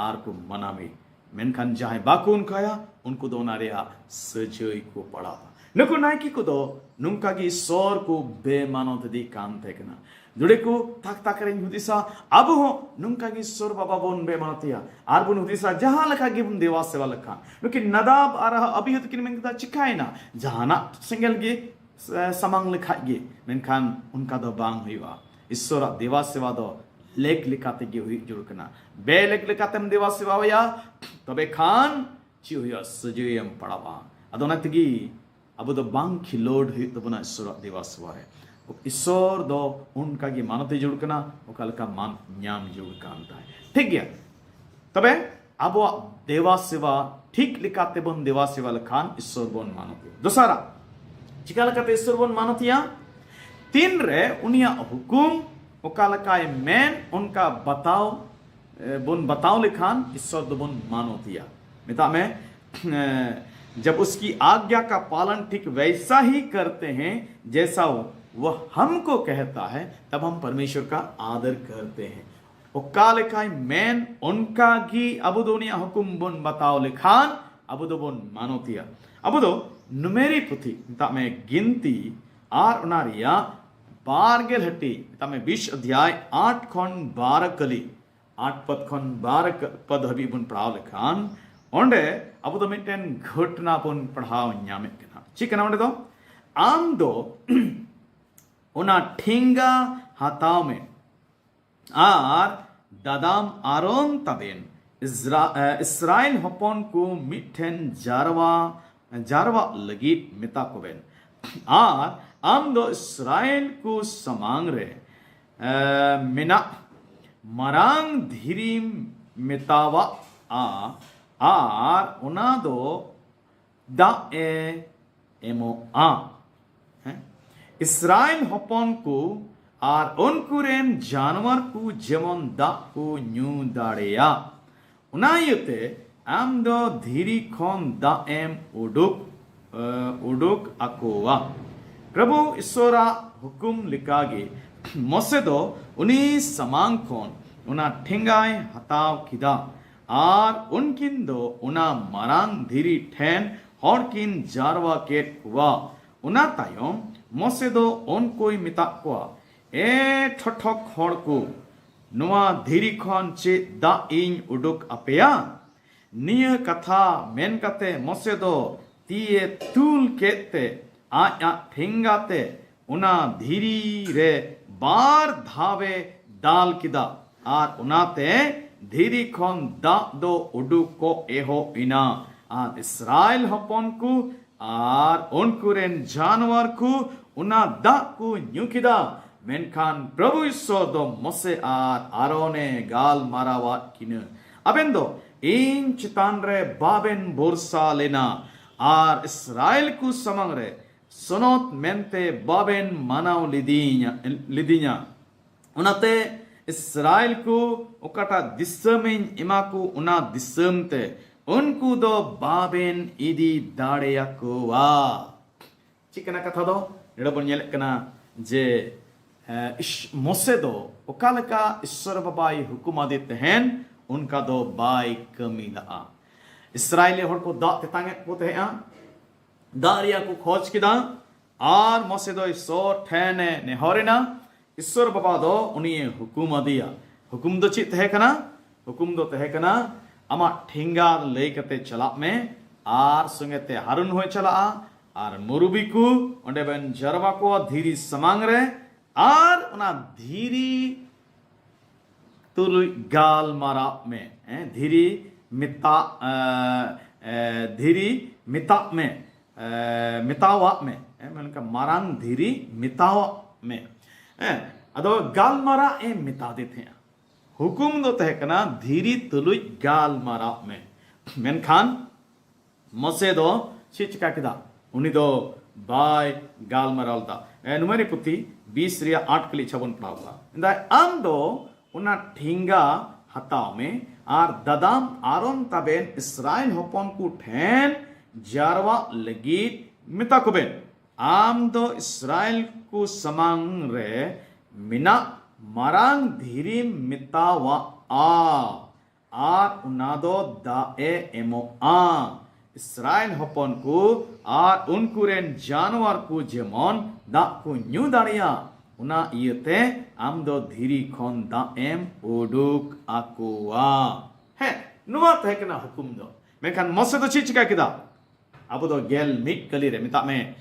आर को मनामी मेनखान जहां बाको उनकाया उनको दो नारिया सजई को पड़ा नको नायकी को दो नुंका की ईश्वर को बेमानत दी काम थे कना दुडेको ताक ताकरें हुदिसा अब हो नुंका की ईश्वर बाबा बोन बेमानतिया आर बुन हुदिसा जहां लखा गी बुन देवा सेवा लखा नुकी नदाब आर अभी हत किन मेंगदा चिकायना जहाना सिंगल गे समांग लिखा गे मेनखान उनका दो बांग हुईवा ईश्वर देवा सेवा दो लेख लिखाते गे हुई जुड़कना बे लेख लिखाते हम देवा सेवा वया तबे खान ची हुया सजयम पड़ावा अदोनतगी अब दो बांग खिलोड हुई तो बना ईश्वर देवा सेवा है ईश्वर दो उनका की मानते जुड़कना ओकल का मान न्याम जुड़कांता है ठीक गया तबे अब देवा सेवा ठीक लिखाते बन देवा सेवा लखान ईश्वर बोन मानते दूसरा चिका लखाते ईश्वर बोन मानतिया 3 रे उनिया हुकुम ओकल का मेन उनका बताओ बोन बताओ लिखान ईश्वर दो बोन मानोतिया मिता में जब उसकी आज्ञा का पालन ठीक वैसा ही करते हैं जैसा वह हमको कहता है तब हम परमेश्वर का आदर करते हैं ओकाल का मैन उनका की अबुदोनिया हुकुम बुन बताओ लिखान अबुदोबुन मानोतिया अबुदो नुमेरी पुथी में गिनती आर उनारिया बारगेल हटी में 20 अध्याय 8 खन 12 कली 8 पद खन 12 पद हबी बुन पढ़ाओ लिखान ओंडे अबुदो मिटेन घटना बुन पढ़ाओ न्यामे कना चिकना ओंडे दो आम दो उना ठेंगा हाथाव में आर दादाम आरोन तबेन इस्राएल हपन को मिठेन जारवा लगी मिता को बेन आर आम दो इस्राएल को समांग रे मिना मरांग धीरी मितावा आर उना दो दा ए एमो आ इस्राएल हपन को और उनकुरेन जानवर को जेमन दा को न्यू दाड़ेया उनायते आम दो धीरी खन दा एम उडुक अकोवा प्रभु ईश्वरा हुकुम लिकागे मोसे दो उनी समांग खन उना ठेंगाय हताव किदा और उनकिन दो उना मरांग धीरी ठेन हॉरकिन जारवा केट हुआ उना तायम मोसे दो उनकोई मिता कुआ ए ठठक हॉर को नुआ धीरी खन चे दा इन उडुक अपेया निय कथा मेन कते मोसे दो तीए तूल केते आ ठेंगाते उना धीरी रे बार धावे दाल किदा और उनाते धीरी खन दा दो उडुक को एहो इना आर इस्राएल हपन को और उनकुरेन जानवर को उना दा को न्यूकिदा मेनखान प्रभु ईश्वर दो मोसे आर आरोने गाल मारावाट किन अबेन दो इन चितान रे बाबेन बोरसा लेना आर इस्राएल को समंग रे सुनोत मेंते बाबेन मनाव लिदिnya उनाते इस्राएल को उकाटा दिसमिन इमाकु उना दिसमते उनको दो बाबेन इदी दाड़ेया को वा चिकना कथा दो नेडबन नेल कना जे मोसे दो ओकालका ईश्वर बाबाई हुकुम आदि तहन उनका दो बाई कमीला इस्राएली हर को दा तेतांगे को तहेआ दारिया को खोज किदा और मोसे दो सो ठेने ने हरेना ईश्वर बाबा दो उनी हुकुम आदिया हुकुम दो चित है कना हुकुम दो तहे कना आमा ठेंगा लई कते चला में आर संगते हारुन होय चला आर मुरुबी को ओंडे बन जरवा को धीरी समांग रे आर उना धीरी तुल गाल मारा में धीरी मिता में मितावा में मनका मारांग धीरी मितावा में अदो गाल मारा ए मिता देते हैं हुकुम दो तहे कना धीरी तुलुई गाल मारा में मेनखान मोसे दो चिचका किदा उनी दो बाय गाल मारालता नुमेरी पुती 20 रिया 8 कली छबन पढ़ावा इंदा आम दो उना ठिंगा हताव में आर ददाम आरोन तबेन इस्राएल होपन को ठेन जारवा लगीत मिता कुबेन आम दो इस्राएल को समांग रे मिना मरांग धीरी मितावा आर उनादो दाए एमो इस्राएल हपन को आर उनकुरेन जानवर को जेमन दा को न्यू दाड़िया उना इयते आम दो धीरी खन दा एम उडुक आकुआ है नुआ तहे कना हुकुम दो मेखान मोसे दो चिका किदा अब दो गेल मिट कली रे मिता में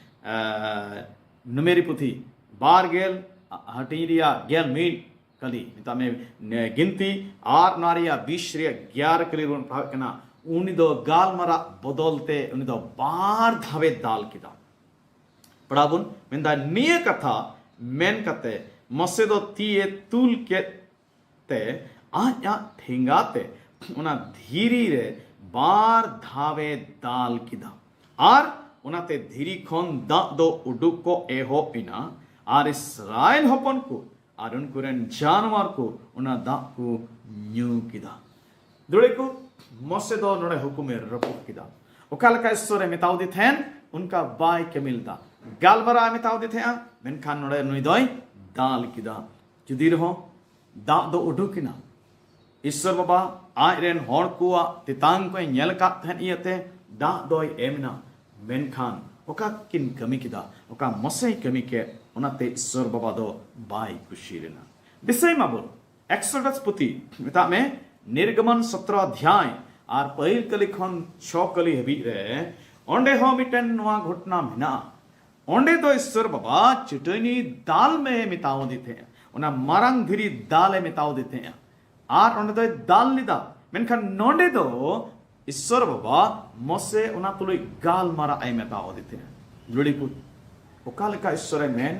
नुमेरी पुथी बार गेल हटीरिया गेल मिट कली मिता में गिनती आर नारिया 20 रे 11 कली रोन पाव कना उनी दो गाल मरा बदलते उनी दो बार धावे दाल किदा पढ़ाबुन मेंदा निय कथा मेन कते मोसे दो तीए तुल के ते आया ठेंगाते उना धीरी रे बार धावे दाल किदा आर उनाते धीरी खन दा दो उडुक को एहो इना आर इस्राएल हपन को आर उनकुरेन जानवर को उना दा को न्यू किदा दुड़े को मोसे दो नोड़े हुकुमे रपु किदा ओकालका ईश्वरे मिताव दि थेन उनका बाय के मिलता गालबरा मिताव दि थे मेनखान नोड़े नुई दोय दाल किदा जुदी रहो दा दो उडुकिना ईश्वर बाबा आयरेन हॉर कुआ तितांग को नेल का थेन इयते दा दोय एमना मेनखान ओका किन कमी किदा ओका मोसे कमी के उनाते ईश्वर बाबा दो बाय खुशी लेना दिसै माबुल एक्सोडस पुती मिता में निर्गमन 17 अध्याय और पहिल कली खन 6 कली हबी रे ओंडे हो मिटन नवा घटना मेना ओंडे तो ईश्वर बाबा चिटनी दाल में मिताव देते हैं उना मारंग धीरी दाल मिताव देते हैं आर ओंडे तो दाल लिदा मेनखान नोंडे दो ईश्वर बाबा मोसे उना तुलुई गाल मारा आई मिताव देते हैं जुड़ी को ओकालका ईश्वर मेन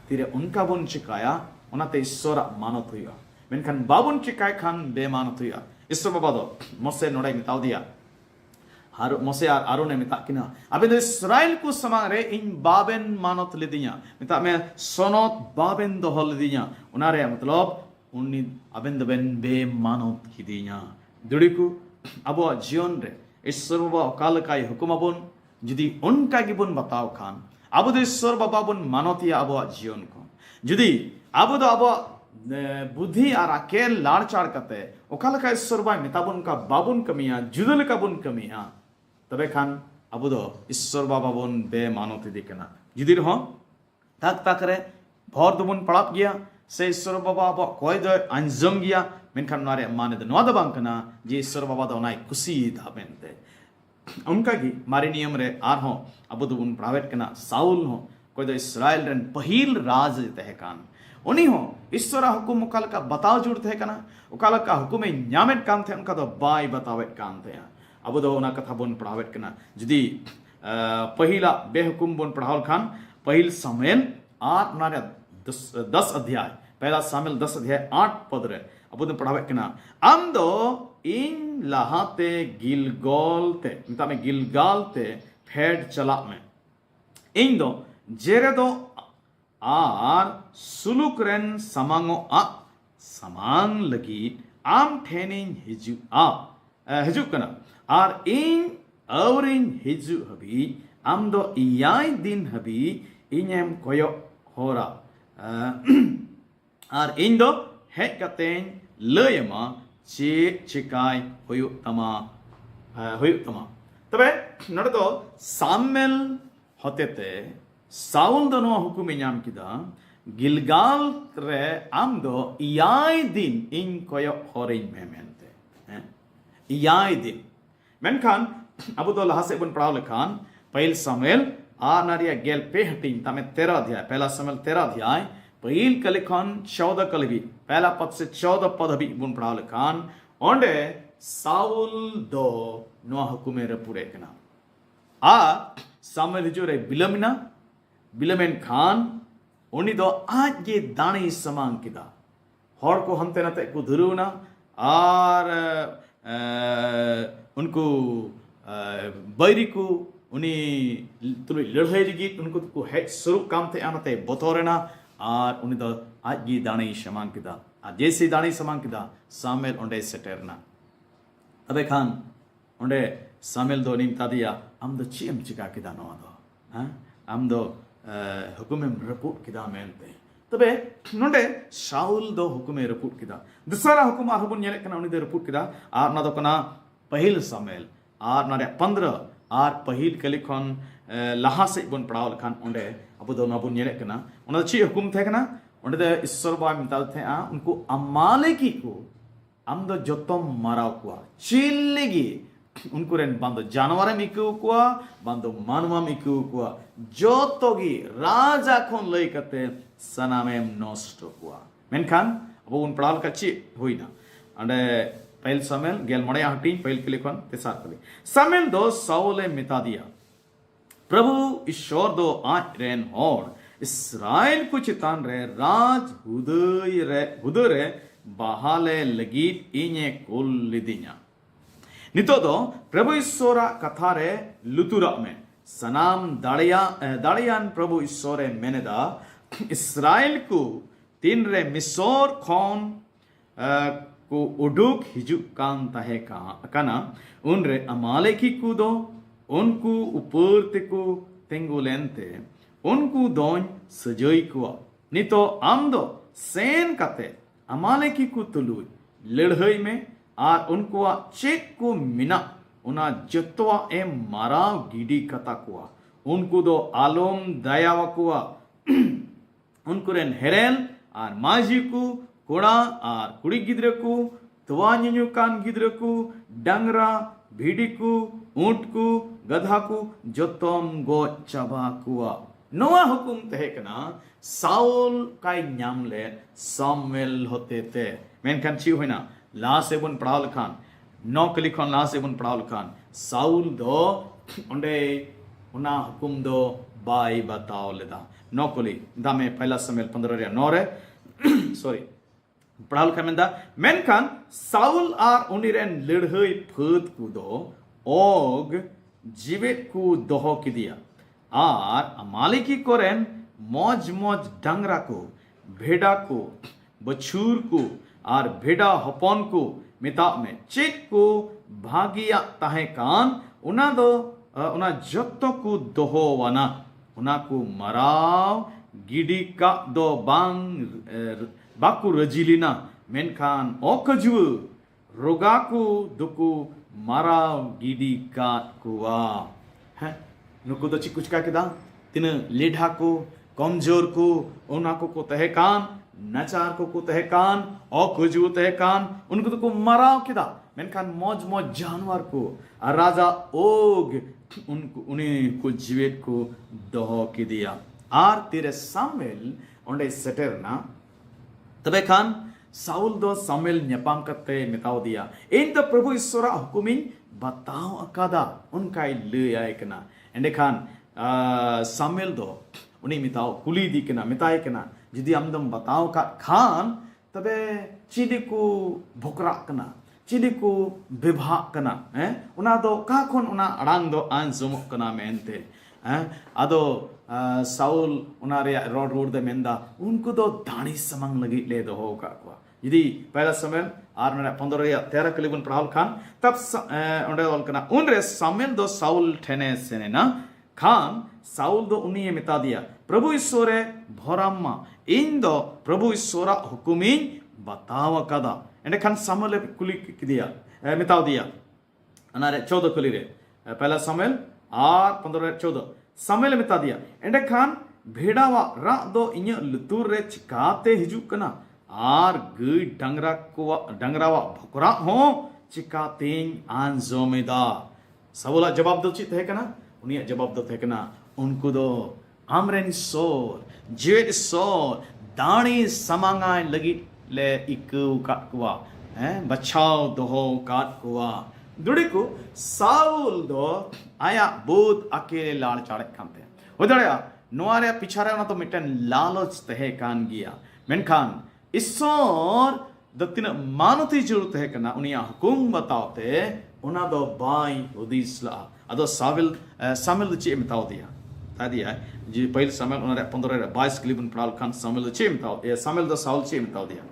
तीरे उनका बुन चिकाया उनाते ईश्वर मानत हुआ मेनखान बाबुन चिकाय खान बेमानत हुआ ईश्वर बाबा दो मोसे नोड़े मिताव दिया मोसे आर आरोने मेता किना अबे दो इस्राएल को समांग रे इन बाबेन मानत लेदिया मेता में सोनत बाबेन दोहल लेदिया उनारे मतलब उन्नी अबेन दबेन बे मानत किदिया दुड़ीकु अबो जीवन रे ईश्वर बाबा अकाल काय हुकुम अबन जुदी उनका गिबन बताओ खान अब दो ईश्वर बाबा बन मानतिया अबो जीवन को जुदी अब दो अबो बुद्धि और अकेल लाड़ चाड़ कते अकाल काय ईश्वर बाय मेताबन का बाबुन कमिया जुदल का बुन कमिया तबे खान अब दो ईश्वर बाबा बन बे मानती दिकना जुदी रहो ताक ताक रे भर दबन पड़ाप गया से ईश्वर बाबा अब कोई दो अंजम गया मेनखान नारे माने दो नवा दबांग कना जे ईश्वर बाबा दो नाई खुशी था बेनते उनका की मारे नियम रे आर हो अब दो उन प्राइवेट कना साउल हो कोई दो इस्राएल रन पहिल राज तहे कान उन्हीं हो ईश्वर हुकुम उकाल का बताव जुड़ थे कना उकाल का हुकुम न्यामेट कान थे उनका तो बाय बतावेट कान थे अब दो उना कथा बन पढ़ावेट कना जुदी पहिला बेहुकुम बन पढ़ावल खान पहिल सामुएल 8 नारे 10 अध्याय पहला सामुएल 10 अध्याय 8 पद रे अब दो पढ़ावेट कना आम दो इन लहाते गिलगोल ते मिता में गिलगाल ते फेड चला में इन दो जेरे दो आर सुलुक रेन समांगो आ समांग लगी आम ठेनिन हिजु कना आर इन औरिन हिजु हबी आम दो इयाय दिन हबी इनेम कोयो होरा आर इन दो हेक कतेन लयमा चे चिकाय हुयु तमा तबे नडे दो सामुएल होतेते साउल दो नो हुकुम इनाम किदा गिलगाल रे आम दो इयाय दिन इन कोयो होरिन मेमेंते इयाय दिन मेनखान अब तो लहा से बन पढ़ाव लखान पहिल सामुएल आ नारिया गेल पे हटिन तमे 13 अध्याय पहला सामुएल 13 अध्याय पहिल कलिखन 14 कलवी पहला पद से 14 पद भी बन पढ़ाव लखान ओंडे साउल दो नो हुकुमे रे पुरे कना आ सामुएल जो रे बिलमेन खान उन्हीं दो आज ये दाने समान किदा हर को हम तेना ते को धरुना और उनको बैरी को उन्हीं तुले लड़ाई लगी उनको को हेड स्वरूप काम थे आना ते बतौरेना और उन्हीं दो आज ये दाने समान किदा आज जैसे दाने समान किदा सामुएल उन्हें सेटेरना अबे खान उन्हें सामुएल दो निम्ता दिया हम दो चीम चिका किदा नवा दो हाँ हम दो हुकुमे रपूट किदा मेनते तबे नोंडे शाउल दो हुकुमे रपूट किदा दूसरा हुकुम आर हुबन नेले कना उनी दे रपूट किदा आर ना दो कना पहिल सामुएल आर नारे 15 आर पहिल कलिखन लहा से बन पढ़ाव लखान ओंडे अब दो ना बन नेले कना ओना ची हुकुम थे कना ओंडे दे ईश्वर बा मिताल थे आ उनको अमालेकी को आम दो जतम माराव कुआ चिल्लेगी उनको रेन बांधो जानवर मिकु कुआ बांधो मानवा मिकु कुआ जो तोगी राजा खोन लई कते सनामेम नष्ट कुआ मेनखान अब उन पढ़ाल कच्ची हुई ना अंडे पहल सामुएल गेल मड़े हटी पहल के लिखन तेसार कले सामुएल दो साउले मिता दिया प्रभु ईश्वर दो आज रेन और इस्राएल को चितान रे राज हुदरे बहाले लगी इने कुल लिदिया नितो दो प्रभु ईश्वरा कथा रे लुतुरा में सनाम दाड़ियान प्रभु ईश्वरे मेनेदा इस्राएल को तीन रे मिसोर खोन को उडुक हिजु कान तहे काना उन रे अमालेकी को दो उनको ऊपर ते को तेंगु लेनते उनको दोन सजोई को नितो आम दो सेन कते अमालेकी को तुलुई लड़हई में आर उनको चेक को मिना उना जत्वा ए माराव गिडी कता कुआ उनको दो आलोम दयावा कुआ उनको रेन हेरेल आर माजी को कोड़ा आर कुड़ी गिद्रे को तवा न्यु कान गिद्रे को डंगरा भीडी को ऊंट को गधा को जतम गो चबा कुआ नोआ हुकुम तहे कना साउल काय न्याम ले सामुएल होते ते मेनखान ची होइना ला से बन पढ़ाल खान नौ कलिखन ला से बन पढ़ाल खान साउल दो ओंडे उना हुकुम दो बाई बताओ लेदा नौ कली दामे पहला सामुएल 15 रे 9 रे सॉरी पढ़ाल खान मेनदा मेनखान साउल आर उनिरेन लड़हई फद को दो ओग जीवित को दोहो किदिया और अमालिकी कोरेन मौज मौज डंगरा को भेड़ा को बछूर को और भेड़ा हपन को मिता में चेक को भागिया ताहे कान उना दो उना जत्तो को दोहो वाना उना को मराव गिडी का दो बांग बाकू रजिलिना मेनखान ओकजु रोगाकू दुकू मराव गिडी का कुआ है नुकु दो चिकुच का किदा तिन लेढ़ा को कमजोर को उना को तहकान नचार को तहकान ओकजु तहकान उनको तो को मराव किदा मेनखान मौज मौज जानवर को राजा ओग उनको उन्हें को जीवित को दोहो की दिया आर तेरे सामेल ओंडे सेटेरना तबे खान साउल दो सामेल न्यापाम करते मिताओ दिया इन तो प्रभु ईश्वरा हुकुमिन बताओ अकादा उनका ले आए कना एंडे खान सामेल दो उन्हें मिताओ कुली दी कना मिताए कना जिदी आमदम बताओ का खान तबे चिली को भोकरा कना चिली को विभाग कना उना दो का खोन उना अड़ांग दो आंजम कना मेनते अदो साउल उना रे रोड रोड दे मेंदा उनको दो दानी समंग लगी ले दो होगा को यदि पहला समय 15 या 13 कलीबन पढ़ाल खान तब उन्हें बोल करना उन रे सामेल दो साउल ठेने सेने ना खान साउल दो उन्हीं मिता दिया प्रभु ईश्वरे भोराम्मा इन दो प्रभु ईश्वरा हुकुमिन बताव कदा एंडे खान सामेल कुली दिया मिताव दिया अनारे 14 कुली रे पहला सामेल 15-14 सामेल मिता दिया एंडे खान भेड़ावा रा दो इन लुतुर रे चिकाते हिजुक कना आर गई डंगरावा भोकरा हो चिकातें आंजोमेदा सबोला जवाब दो चित है कना उन्हें जवाब दो थे कना उनको दो आमरेन सोर जेड सोर दाणी समांगाय लगी ले इकु काटकुआ बचाओ दोहो काटकुआ दुड़ी को साउल दो आया बोध अकेले लाल चाड़े कांते उधड़या नोआरे पिछारे ना तो मिटन लालच तहे कान गया मेनखान ईश्वर दत्तिन मानती जरूरत है कना उनिया हुकुम बताओते उना दो बाई उदिसला अदो सामिल चे मिताओ दिया तादिया जी पहले सामिल उनरे 15-22 क्लिबन पढ़ाल खान सामिल चे मिताओ ये सामिल दो साउल चे मिताओ दिया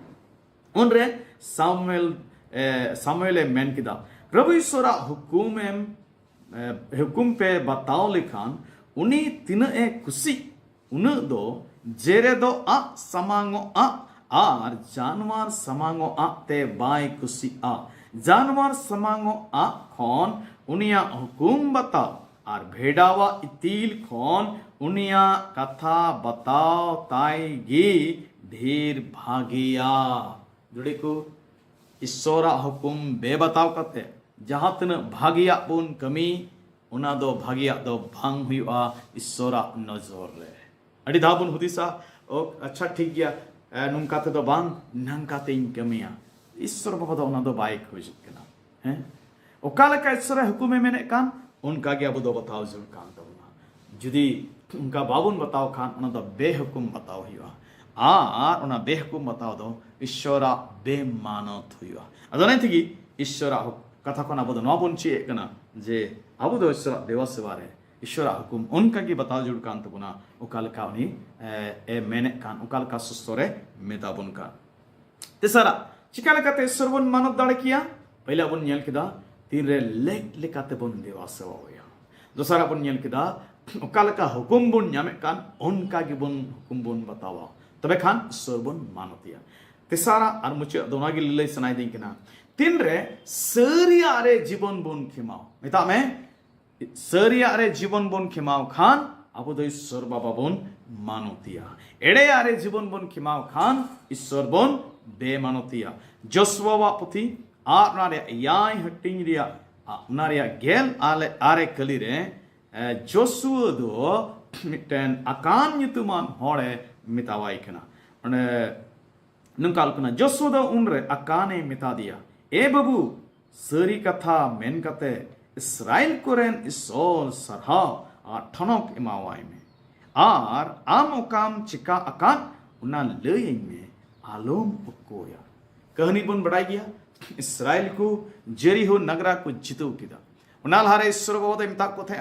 उनरे सामिल मेन किदा प्रभु ईश्वरा हुकुम पे बताओ लिखान उनी तिन ए खुशी उन दो जेरे दो आ समांगो आ आर जानवर समांगो आ ते बाय कुसी आ जानवर समांगो आ खोन उनिया हुकुम बताओ आर भेड़ावा इतील खोन उनिया कथा बताओ ताईगी ढेर भागिया जुड़ी को ईश्वरा हुकुम बे बताओ करते जहाँ तन भागिया बुन कमी उना दो भागिया दो भांग हुआ ईश्वरा नजर ले अड़ी धाबुन हुदिसा ओ अच्छा ठीक गया नुंकाते दो बांग नंकाते इन कमिया ईश्वर बाबा दो उना दो बाइक हो जितना हैं ओकाले का ईश्वर हुकुम में मैंने कान उनका क्या बुदो बताओ जरूर कान दो ना जुदी उनका बाबुन बताओ खान उना दो बेहुकुम बताओ हुआ आर उना बेहुकुम बताओ दो ईश्वरा बेमानत हुआ अदो नहीं थी ईश्वरा कथा को ना बुदो ना बुनची कना जे अबु दो ईश्वरा देवस्वारे ईश्वरा हुकुम उनका की बताओ जरूर कान तो बुना उकाले का उन्हीं ए मैंने कान उकाले का सुस्तोरे मेता बुनका तेसारा चिकाले का ईश्वर बुन मानव दाड़ किया पहले बुन न्याल किदा तीन रे लेक लेकाते बुन देवासवा होया दूसरा बुन न्याल किदा उकाले का हुकुम बुन न्यामे कान उनका की बुन हुकुम बुन बतावा तबे खान ईश्वर बुन मानतिया तेसारा और मुझे दोनों की लीले सुनाई दी किना तीन रे सरिया रे जीवन बुन खिमाओ मिता में सरिया रे जीवन बुन खिमाओ खान अबो दो ईश्वर बाबा बुन मानतिया एड़े आरे जीवन बुन खिमाओ खान ईश्वर बुन बे मानतिया जोसुआ पुथी आर नारे याय हटिंग रिया नारे गेल आरे कली रे जोसुआ दो मिटन अकान युतुमान होड़े मितावाई कना अने नंकाल कना जोसुआ दो उनरे अकाने मिता दिया ए बाबू सरी कथा मेन कते इस्राएल कोरेन इसोल सरहाव आर ठनोक इमावाई में आर आम ओकाम चिका अकान उना लेयिंग में आलोम उकोया कहानी बुन बढ़ाई गया इस्राएल को जेरिहो नगरा को जितो किदा उना लहारे ईश्वर बाबा दो मिता को थे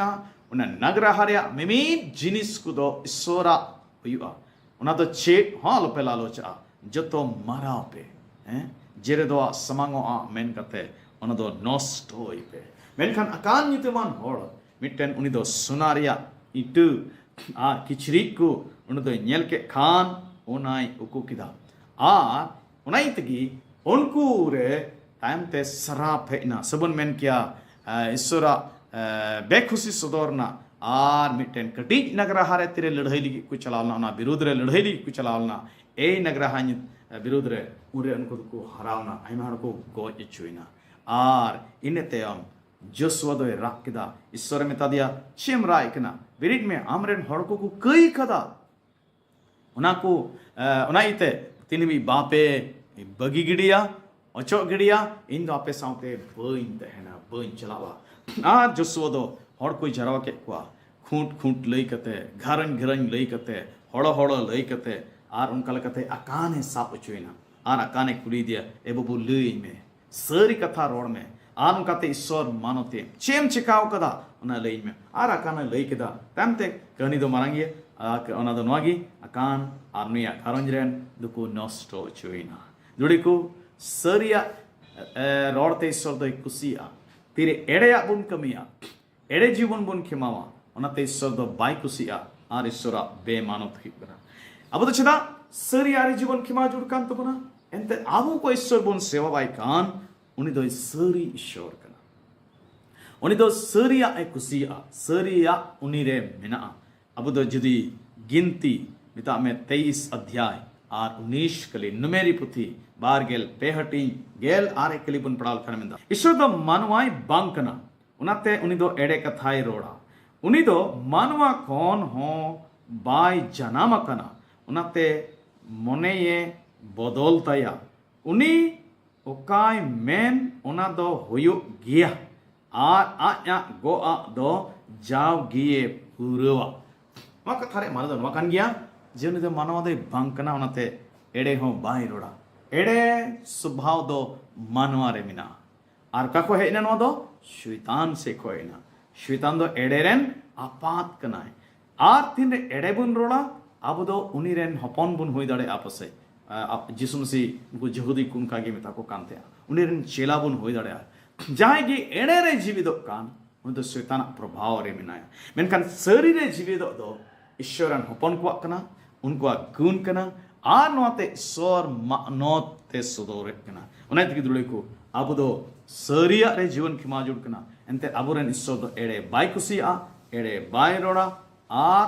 उना नगरा हरिया मिमीत जिनिस को दो ईश्वरा हुआ उना दो चेट हाँ लोपे लालोचा जतो मारा पे हैं जेरे दो समांगो मेन कते उना दो नॉस्ट होई पे मेनखान अकान युतमान होड़ मिट्टन उनी दो सुनारिया इटू किचरी को उन दो नेल के खान उनाई उकु किदा उनाई तगी उनको रे टाइम ते सराप है ना सबन मेन क्या ईश्वरा बेखुशी सदोरना मिट्टन कटी नगरा हारे तिरे लड़ाई लिगी कुछ चलावना ना विरोध रे लड़ाई लिगी कुछ चलावना ए नगरा हानि विरोध रे उरे उनको को हरावना आइमा को गोज इचुइना इनते जोशुआ दो राकिदा ईश्वर में तादिया चेम राय कना बिरिट में आमरेन हड़को को कई कदा उनाको उनाइते तिनबी बापे बगी गिडिया अचो गिडिया इन दो आपे साउते बइन तहना बइन चलावा जोशुआ दो हड़को जरावा के कुआ खूंट खूंट लई कते घरन घरन लई कते हड़ो हड़ो लई कते उनका लकते अकाने साप चुइना अकाने कुली दिया ए बबू लई में सरी कथा रोड में उनकाते ईश्वर मानोते चेम चिकाव कदा उना लई में अकाने लई कदा तमते कहनी दो मारंगी उना दो नवागी अकान नुया घरन दुको नष्टो चुइना दुड़ीको सरिया रोडते ईश्वर दो कुसिया तीरे एड़ेया बुन कमिया एड़े जीवन बुन खिमावा उनाते ईश्वर दो बाय कुसिया ईश्वरा बेमानत हिकना अब तो चदा सरिया जीवन खिमा जुड़कान तो बना एंते आबू को ईश्वर बुन सेवा बाय कान उनी दो सरी ईश्वर कना उनी दो सरिया ए कुसिया सरिया उनी रे मेना अब तो जदी गिनती मिता में 23 अध्याय 19 कली नुमेरी पुथी बारगेल पेहटी गेल आरे कली बुन पड़ाल खन मिंदा ईश्वर दो मानवाई बांकना उनाते उनी दो एड़े कथाई रोड़ा उनी दो मानवा कौन हो बाय जनाम कना उनाते मने ये बदल तया उनी ओकाय मेन उना दो होयो गिया आया गो दो जाव गिए पुरवा मा कथारे मानो दो मकान गिया जेने दो मानवा दो बांकना उनाते एड़े हो बाय रोड़ा एड़े स्वभाव दो मानवा रे मिना काको हेना नो दो शैतान से खोयना शैतान दो एड़े रेन आपात कनाय तीन एड़े बुन रोड़ा अब दो उनी रेन हपन बुन हुई दाड़े आपसे जिसु मसीह उनको यहूदी कुन कागे मेता को कानते उनी रेन चेला बुन हुई दाड़े जहां गी एड़े रे जीवित कान उन दो शैतान प्रभाव रे मिनाया मेनखान सरी रे जीवित दो ईश्वरन हपन को कना उनको गुण कना नोते ईश्वर मानोते सदोरे कना उना तगी दुड़े को अब दो सरिया रे जीवन खिमा जुड़ कना एंते अबुरेन ईश्वर दो एड़े बाय कुसिया एड़े बाय रोड़ा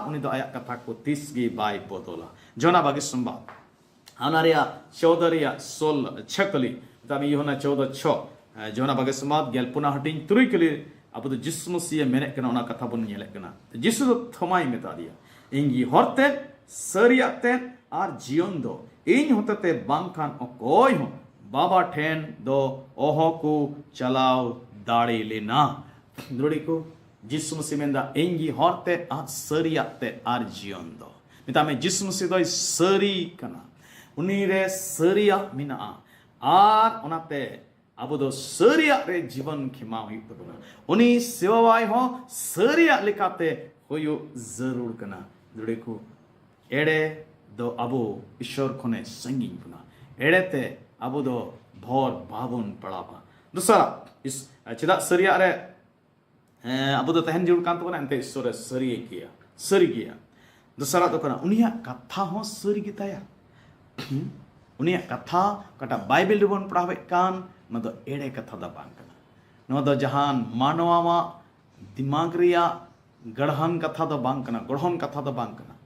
उनी दो आया कथा को तीसगी बाय बोतोला जोना बागी संबा अनारिया चौदरिया सोल छकली तमी योना 14:6 जोना बागी संबा गेल पुना हटिंग तुरी कली अब तो जिसु मसीह मेने कना उना कथा बुन नेले कना जिसु दो थमाई मेता दिया इंगी हरते सरियाते जीवन दो इन होते बांखान ओकोय हो बाबा ठेन दो ओहो को चलाव दाड़ी लेना दुड़ी को जिसु मसीह मेंदा इंगी हरते सरियाते जीवन दो मिता में जिसु मसीह दो सरी कना उनी रे सरिया मिना उनाते अब दो सरिया रे जीवन खिमा हुई तबना उनी सेवावाय हो सरिया लिकाते होयो जरूर कना दुड़ी को एड़े दो अबो ईश्वर खोने संगीन बुना एड़ेते अबो दो भोर बाबुन पड़ाबा दूसरा इस चिदा सरिया रे अबो दो तहन जुड़ कांत बना एंते ईश्वर सरी किया दूसरा तो कना उनिया कथा हो सरी गिताया उनिया कथा कटा बाइबल रिबन पढ़ावे कान न दो एड़े कथा दा बांग कना न दो जहान मानवा दिमाग रिया गढ़हन कथा दो बांग कना गढ़हन कथा दो बांग कना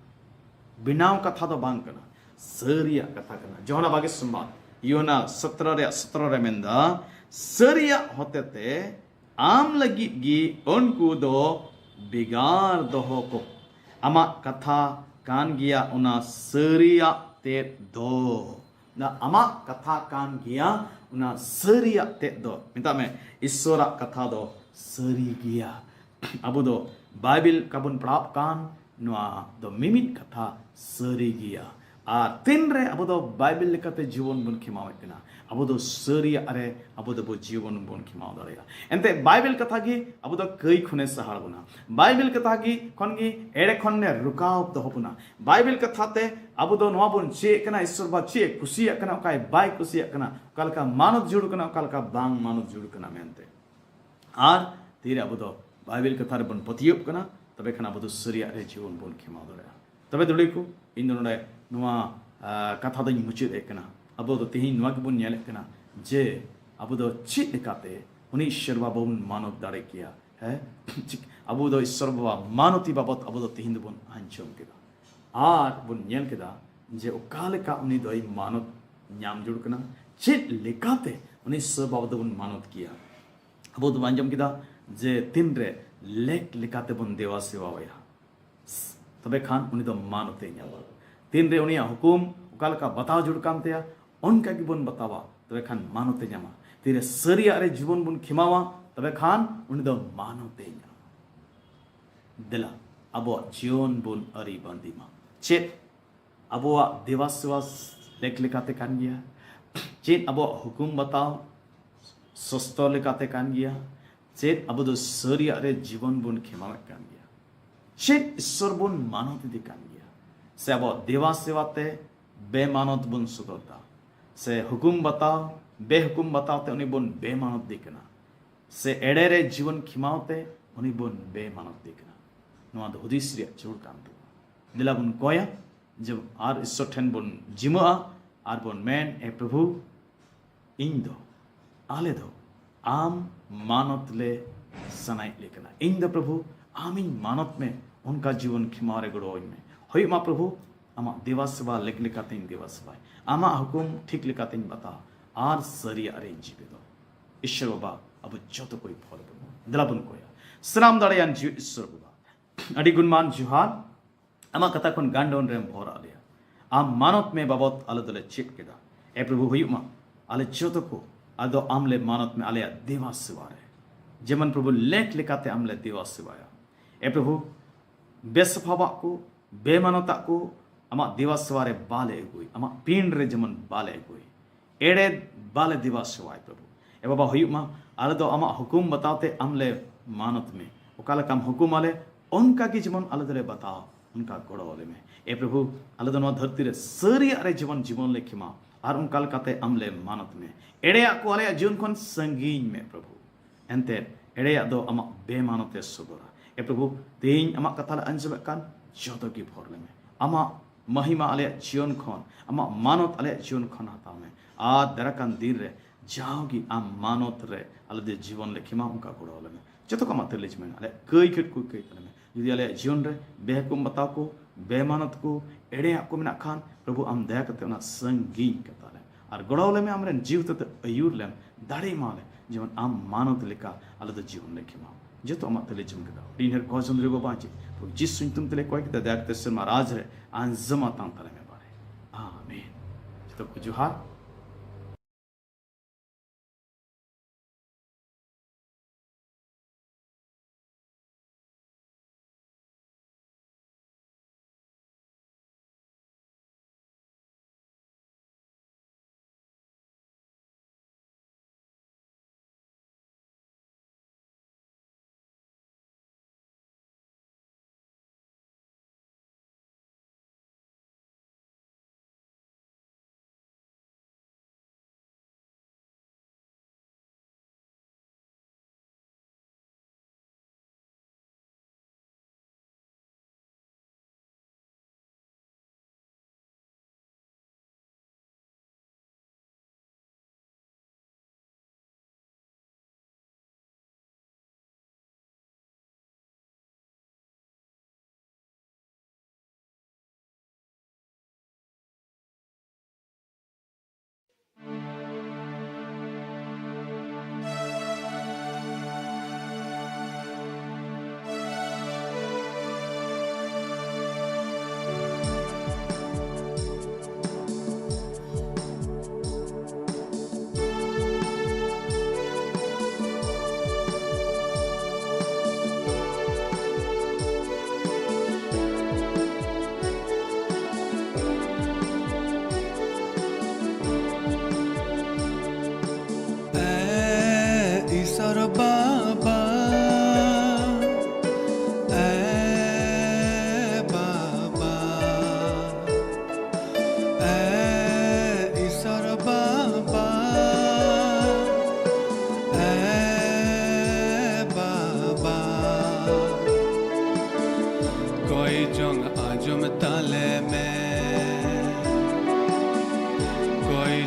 बिनाव कथा दो बांग कना सरिया कथा कना जोना बागे सुमा योना 17 रे मेंदा सरिया होतेते आम लगी गी उनको दो बिगार दोहो को अमा कथा कान गिया उना सरिया ते दो ना अमा कथा कान गिया उना सरिया ते दो मिता में ईश्वरा कथा दो सरी गिया अब दो बाइबल कबुन प्राप कान नुआ दो मिमित कथा सरी गिया ᱟᱨ ᱛᱤᱱᱨᱮ ᱟᱵᱚ ᱫᱚ ᱵᱟᱭᱵᱮᱞ ᱞᱮᱠᱟᱛᱮ ᱡᱤᱵᱚᱱ ᱵᱚᱱ ᱠᱷᱮᱢᱟᱣᱮᱫ ᱠᱟᱱᱟ, ᱟᱵᱚ ᱫᱚ ᱥᱟᱹᱨᱤᱭᱟᱜ ᱨᱮ ᱟᱵᱚ ᱫᱚ ᱡᱤᱵᱚᱱ ᱵᱚᱱ ᱠᱷᱮᱢᱟᱣ ᱫᱟᱲᱮᱭᱟᱜᱼᱟ। ᱮᱱᱛᱮ ᱵᱟᱭᱵᱮᱞ ᱠᱟᱛᱷᱟ ᱜᱮ ᱟᱵᱚ ᱫᱚ ᱠᱟᱹᱭ ᱠᱷᱚᱱᱮ ᱥᱟᱦᱟᱲ ᱵᱚᱱᱟ, ᱵᱟᱭᱵᱮᱞ ᱠᱟᱛᱷᱟ ᱜᱮ ᱠᱷᱚᱱ ᱜᱮ ᱮᱲᱮ ᱠᱷᱚᱱ ne ᱨᱩᱠᱟᱣ ᱫᱚᱦᱚ ᱵᱚᱱᱟ। ᱵᱟᱭᱵᱮᱞ ᱠᱟᱛᱷᱟ তে ᱟᱵᱚ ᱫᱚ ᱱᱚᱣᱟ ᱵᱚᱱ ᱪᱮᱫ ᱠᱟᱱᱟ ᱤᱥᱥᱚᱨ ᱵᱟ ᱪᱮᱫ ᱠᱩᱥᱤᱭᱟᱜ ᱠᱟᱱᱟ, ᱚᱠᱟᱭ ᱵᱟᱭ ᱠᱩᱥᱤᱭᱟᱜ ᱠᱟᱱᱟ, ᱚᱠᱟ ᱞᱮᱠᱟ ᱢᱟᱱᱚᱛ ᱡᱩᱲ ᱠᱟᱱᱟ, ᱚᱠᱟ ᱞᱮᱠᱟ ᱵᱟᱝ ᱢᱟᱱᱚᱛ ᱡᱩᱲ ᱠᱟᱱᱟ ᱢᱮᱱᱛᱮ। ᱟᱨ ᱛᱤᱨᱮ ᱟᱵᱚ ᱫᱚ ᱵᱟᱭᱵᱮᱞ ᱠᱟᱛᱷᱟ ᱨᱮᱵᱚᱱ ᱯᱟᱹᱛᱭᱟᱹᱜ ᱠᱟᱱᱟ, ᱛᱚᱵᱮ ᱠᱷᱟᱱ ᱟᱵᱚ ᱫᱚ ᱥᱟᱹᱨᱤᱭᱟᱜ ᱨᱮ ᱡᱤᱵᱚᱱ ᱵᱚᱱ ᱠᱷᱮᱢᱟᱣ ᱫᱟᱲᱮᱭᱟᱜᱼᱟ। ᱛᱚᱵᱮ ᱫᱩᱲᱤ ᱠᱚ ᱤᱧ ᱫᱚ ᱱᱚᱰᱮ ᱱᱚᱣᱟ ᱠᱟᱛᱷᱟ ᱫᱚᱧ ᱢᱩᱪᱟᱹᱫ ᱮᱫ ᱠᱟᱱᱟ। ᱟᱵᱚ ᱫᱚ ᱛᱮᱦᱮᱧ ᱱᱚᱣᱟ ᱜᱮᱵᱚᱱ ᱧᱮᱞᱮᱫ ᱠᱟᱱᱟ ᱡᱮ ᱟᱵᱚ ᱫᱚ ᱪᱮᱫ ᱞᱮᱠᱟᱛᱮ ᱩᱱᱤ ᱤᱥᱥᱚᱨ ᱵᱟᱵᱟ ᱵᱚᱱ ᱢᱟᱱᱚᱛ ᱫᱟᱲᱮ ᱠᱮᱭᱟ। ᱦᱮᱸ ᱟᱵᱚ ᱫᱚ ᱤᱥᱥᱚᱨ ᱵᱟᱵᱟ ᱢᱟᱱᱚᱛᱤ ᱵᱟᱵᱚᱫ ᱟᱵᱚ ᱫᱚ ᱛᱮᱦᱮᱧ ᱫᱚᱵᱚᱱ ᱟᱸᱡᱚᱢ ᱠᱮᱫᱟ ᱟᱨ ᱵᱚᱱ ᱧᱮᱞ ᱠᱮᱫᱟ ᱡᱮ ᱚᱠᱟ ᱞᱮᱠᱟ ᱩᱱᱤ ᱫᱚᱭ ᱢᱟᱱᱚᱛ ᱧᱟᱢ ᱡᱩᱲ ᱠᱟᱱᱟ, ᱪᱮᱫ ᱞᱮᱠᱟᱛᱮ ᱩᱱᱤ ᱤᱥᱥᱚᱨ ᱵᱟᱵᱟ ᱫᱚᱵᱚᱱ ᱢᱟᱱᱚᱛ ᱠᱮᱭᱟ। ᱟᱵᱚ ᱫᱚᱵᱚᱱ ᱟᱸᱡᱚᱢ ᱠᱮᱫᱟ ᱡᱮ ᱛᱤᱱᱨᱮ ᱞᱮᱠ ᱞᱮᱠᱟᱛᱮ ᱵᱚᱱ ᱫᱮᱣᱟ ᱥᱮᱵᱟᱣᱟᱭᱟ, ᱛᱚᱵᱮ ᱠᱷᱟᱱ ᱩᱱᱤ ᱫᱚ ᱢᱟᱱᱚᱛᱮ ᱧᱟᱢᱟ। ᱛᱤᱱᱨᱮ ᱩᱱᱤᱭᱟᱜ হুকুম ᱚᱠᱟ ᱞᱮᱠᱟ ᱵᱟᱛᱟᱣ ᱡᱩᱲ ᱠᱟᱱ ᱛᱟᱭᱟ ᱚᱱᱠᱟ ᱜᱮᱵᱚᱱ ᱵᱟᱛᱟᱣᱟ, ᱛᱚᱵᱮ ᱠᱷᱟᱱ ᱢᱟᱱᱚᱛᱮ ᱧᱟᱢᱟ। ᱛᱤᱨᱮ ᱥᱟᱹᱨᱤᱭᱟᱜ ᱨᱮ ᱡᱤᱵᱚᱱ ᱵᱚᱱ ᱠᱷᱮᱢᱟᱣᱟ, ᱛᱚᱵᱮ ᱠᱷᱟᱱ ᱩᱱᱤ ᱫᱚ ᱢᱟᱱᱚᱛᱮ ᱧᱟᱢᱟ। ᱫᱮᱞᱟ ᱟᱵᱚᱣᱟᱜ ᱡᱤᱭᱚᱱ ᱵᱚᱱ ᱟᱹᱨᱤ ᱵᱟᱸᱫᱤᱢᱟ। ᱪᱮᱫ ᱟᱵᱚᱣᱟᱜ ᱫᱮᱵᱟ ᱥᱮᱵᱟ ᱞᱮᱠ ᱞᱮᱠᱟᱛᱮ ᱠᱟᱱ ᱜᱮᱭᱟ, ᱪᱮᱫ ᱟᱵᱚᱣᱟᱜ হুকুম ᱵᱟᱛᱟᱣ ᱥᱚᱥᱛᱚ ᱞᱮᱠᱟᱛᱮ ᱠᱟᱱ ᱜᱮᱭᱟ, ᱪᱮᱫ ᱟᱵᱚ ᱫᱚ ᱥᱟᱹᱨᱤᱭᱟᱜ ᱨᱮ ᱡᱤᱵᱚᱱ ᱵᱚᱱ ᱠᱷᱮᱢᱟᱣᱮᱫ ᱠᱟᱱ ᱜᱮᱭᱟ, ᱪᱮᱫ ᱤᱥᱥᱚর ᱵᱚᱱ মানত ইদি কান গিয়া সে আবার দেবা সেবাতে বেমানত বন সুদরতা সে হুকুম বাতাও বেহুকুম বাতাওতে উনি বন বেমানত দিকনা সে এড়েরে জীবন খিমাওতে উনি বন বেমানত দিকনা নোয়া দ হুদিস রিয়া জোর কান তো দিলা বন কয়া যে আর ঈশ্বর ঠেন বন জিমা আর বন মেন এ প্রভু ᱤᱧ ᱫᱚ ᱟᱞᱮ ᱫᱚ ᱟᱢ ᱢᱟᱱᱚᱛ ᱞᱮ ᱥᱟᱱᱟᱭᱮᱫ ᱞᱮ ᱠᱟᱱᱟ। ᱤᱧ ᱫᱚ ᱯᱨᱚભુ ᱟᱢᱤᱧ ᱢᱟᱱᱚᱛ ᱢᱮ, ᱚᱱᱠᱟ ᱡᱤᱵᱚᱱ ᱠᱷᱮᱢᱟᱣ ᱨᱮ ᱜᱚᱲᱚᱣᱟᱹᱧ ᱢᱮ। ᱦᱩᱭᱩᱜ ᱢᱟ ᱯᱨᱚভু ᱟᱢᱟᱜ ᱫᱮᱵᱟ ᱥᱮᱵᱟ ᱞᱮᱠ ᱞᱮᱠᱟᱛᱮᱧ ᱫᱮᱵᱟ ᱥᱮᱵᱟᱭ, ᱟᱢᱟᱜ হুকুম ঠিক লেকাতেᱧ বাতাও আর সারিয়ার রেঞ্জ জীবিত। ঈশ্বর বাবা আবু যত কই ফল বলবো দিলাবন কয়া সালাম দাঁড়ায়ান জি ঈশ্বর বাবা আডি গুণমান জুহার আমা কথা কোন গান্ডন রেম ভর আলিয়া আম মানত মে বাবত আলো দলে চেক কেদা এ প্রভু হুয়ুক মা আলে যত কো আদো আমলে মানত মে আলিয়া দেবা সেবারে যেমন প্রভু লেখ লেকাতে আমলে দেবা সেবায়া এ প্রভু বেসফাবাক को बेमानता को आमा देवा सेवारे बाले एगुई आमा पीन रे जमन बाले एगुई एड़े बाले देवा सेवाय प्रभु ए बाबा हुयुक मा आले दो आमा हुकुम बताते आमले मानत में ओकाले काम हुकुम आले उनका की जीवन आले दरे बताओ उनका गोड़ो वाले में ए प्रभु आले दो नवा धरती रे सरी अरे जीवन जीवन ले खिमा और उनका लकाते आमले मानत में एड़े को आले जीवन कोन संगीन में प्रभु एंते एड़े दो आमा बेमानते सुदरा ए प्रभु तेज आमा कथा अंजम कान जोतो की भर ले में आमा महिमा आले जीवन खन आमा मानत आले जीवन खन हता में आ दरकान दिन रे जाओगी आम मानत रे आले दे जीवन ले खिमा उनका गोड़ो ले में जोतो का माते लेज में आले कई खट को कई ले में यदि आले जीवन रे बेहुकुम बताओ को बेमानत को एड़े को में खान प्रभु आम दया करते ना संगीन कता ले और गोड़ो ले में हमरे जीव ते अयूर ले दाड़े माले जीवन आम मानत लेका आले दे जीवन ले खिमा जतो अमा तले जम कदा डिनर कोजम रे बाबाजी तो जिस सुन तुम तले कोई कदा देखते सर महाराज रे आंजमा तां तले में बारे आमीन जतो कुजुहा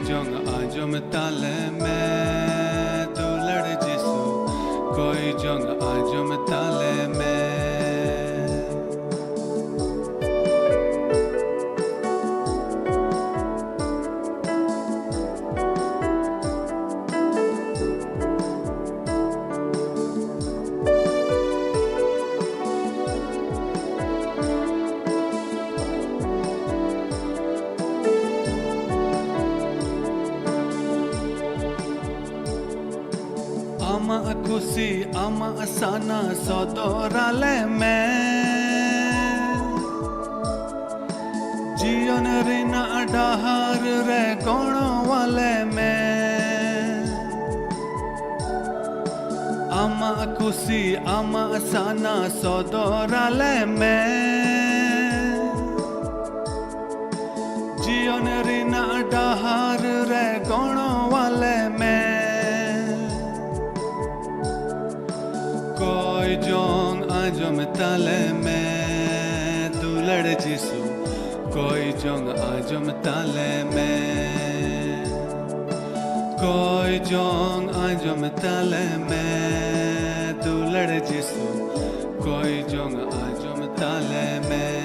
जोंग आजम ताले में दुलड़ जिसू कोई जोंग आजम ताले में Ama akusi ama asana sodorale me Jion rina adahar re kono wale me Ama akusi ama asana sodorale me Jion rina adahar re kono wale me कोई जोंग आजम ताले में दुलड़ जिसू कोई जोंग आजम ताले में कोई जोंग आजम ताले में दुलड़ जिसू कोई जोंग आजम ताले में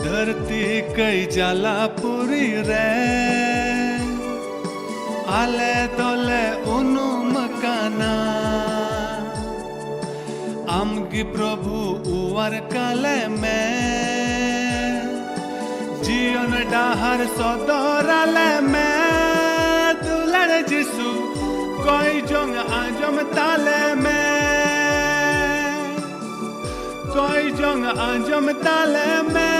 धरती कई जाला पूरी रे आले दोले उनु मकाना आमगी प्रभु उवर काले में जीवन डाहर सदोराले में दुलड़ जिसू कोई जोंग आजम ताले में कोई जोंग आजम ताले में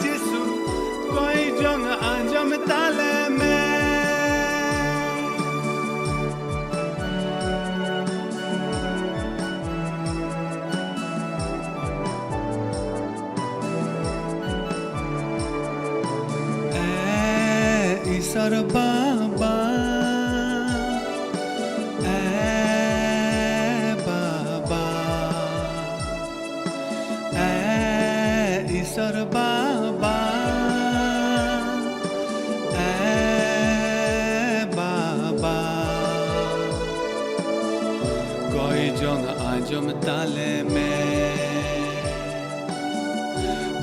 जिसू कोई जोंग आजम ताले में ए ईश्वर बाबा ईश्वर बाबा बाबा कोई जोंग आजम ताले में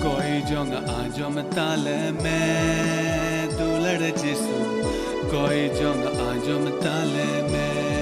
कोई जोंग आजम ताले में दुलड़ जिसू कोई जोंग आजम ताले में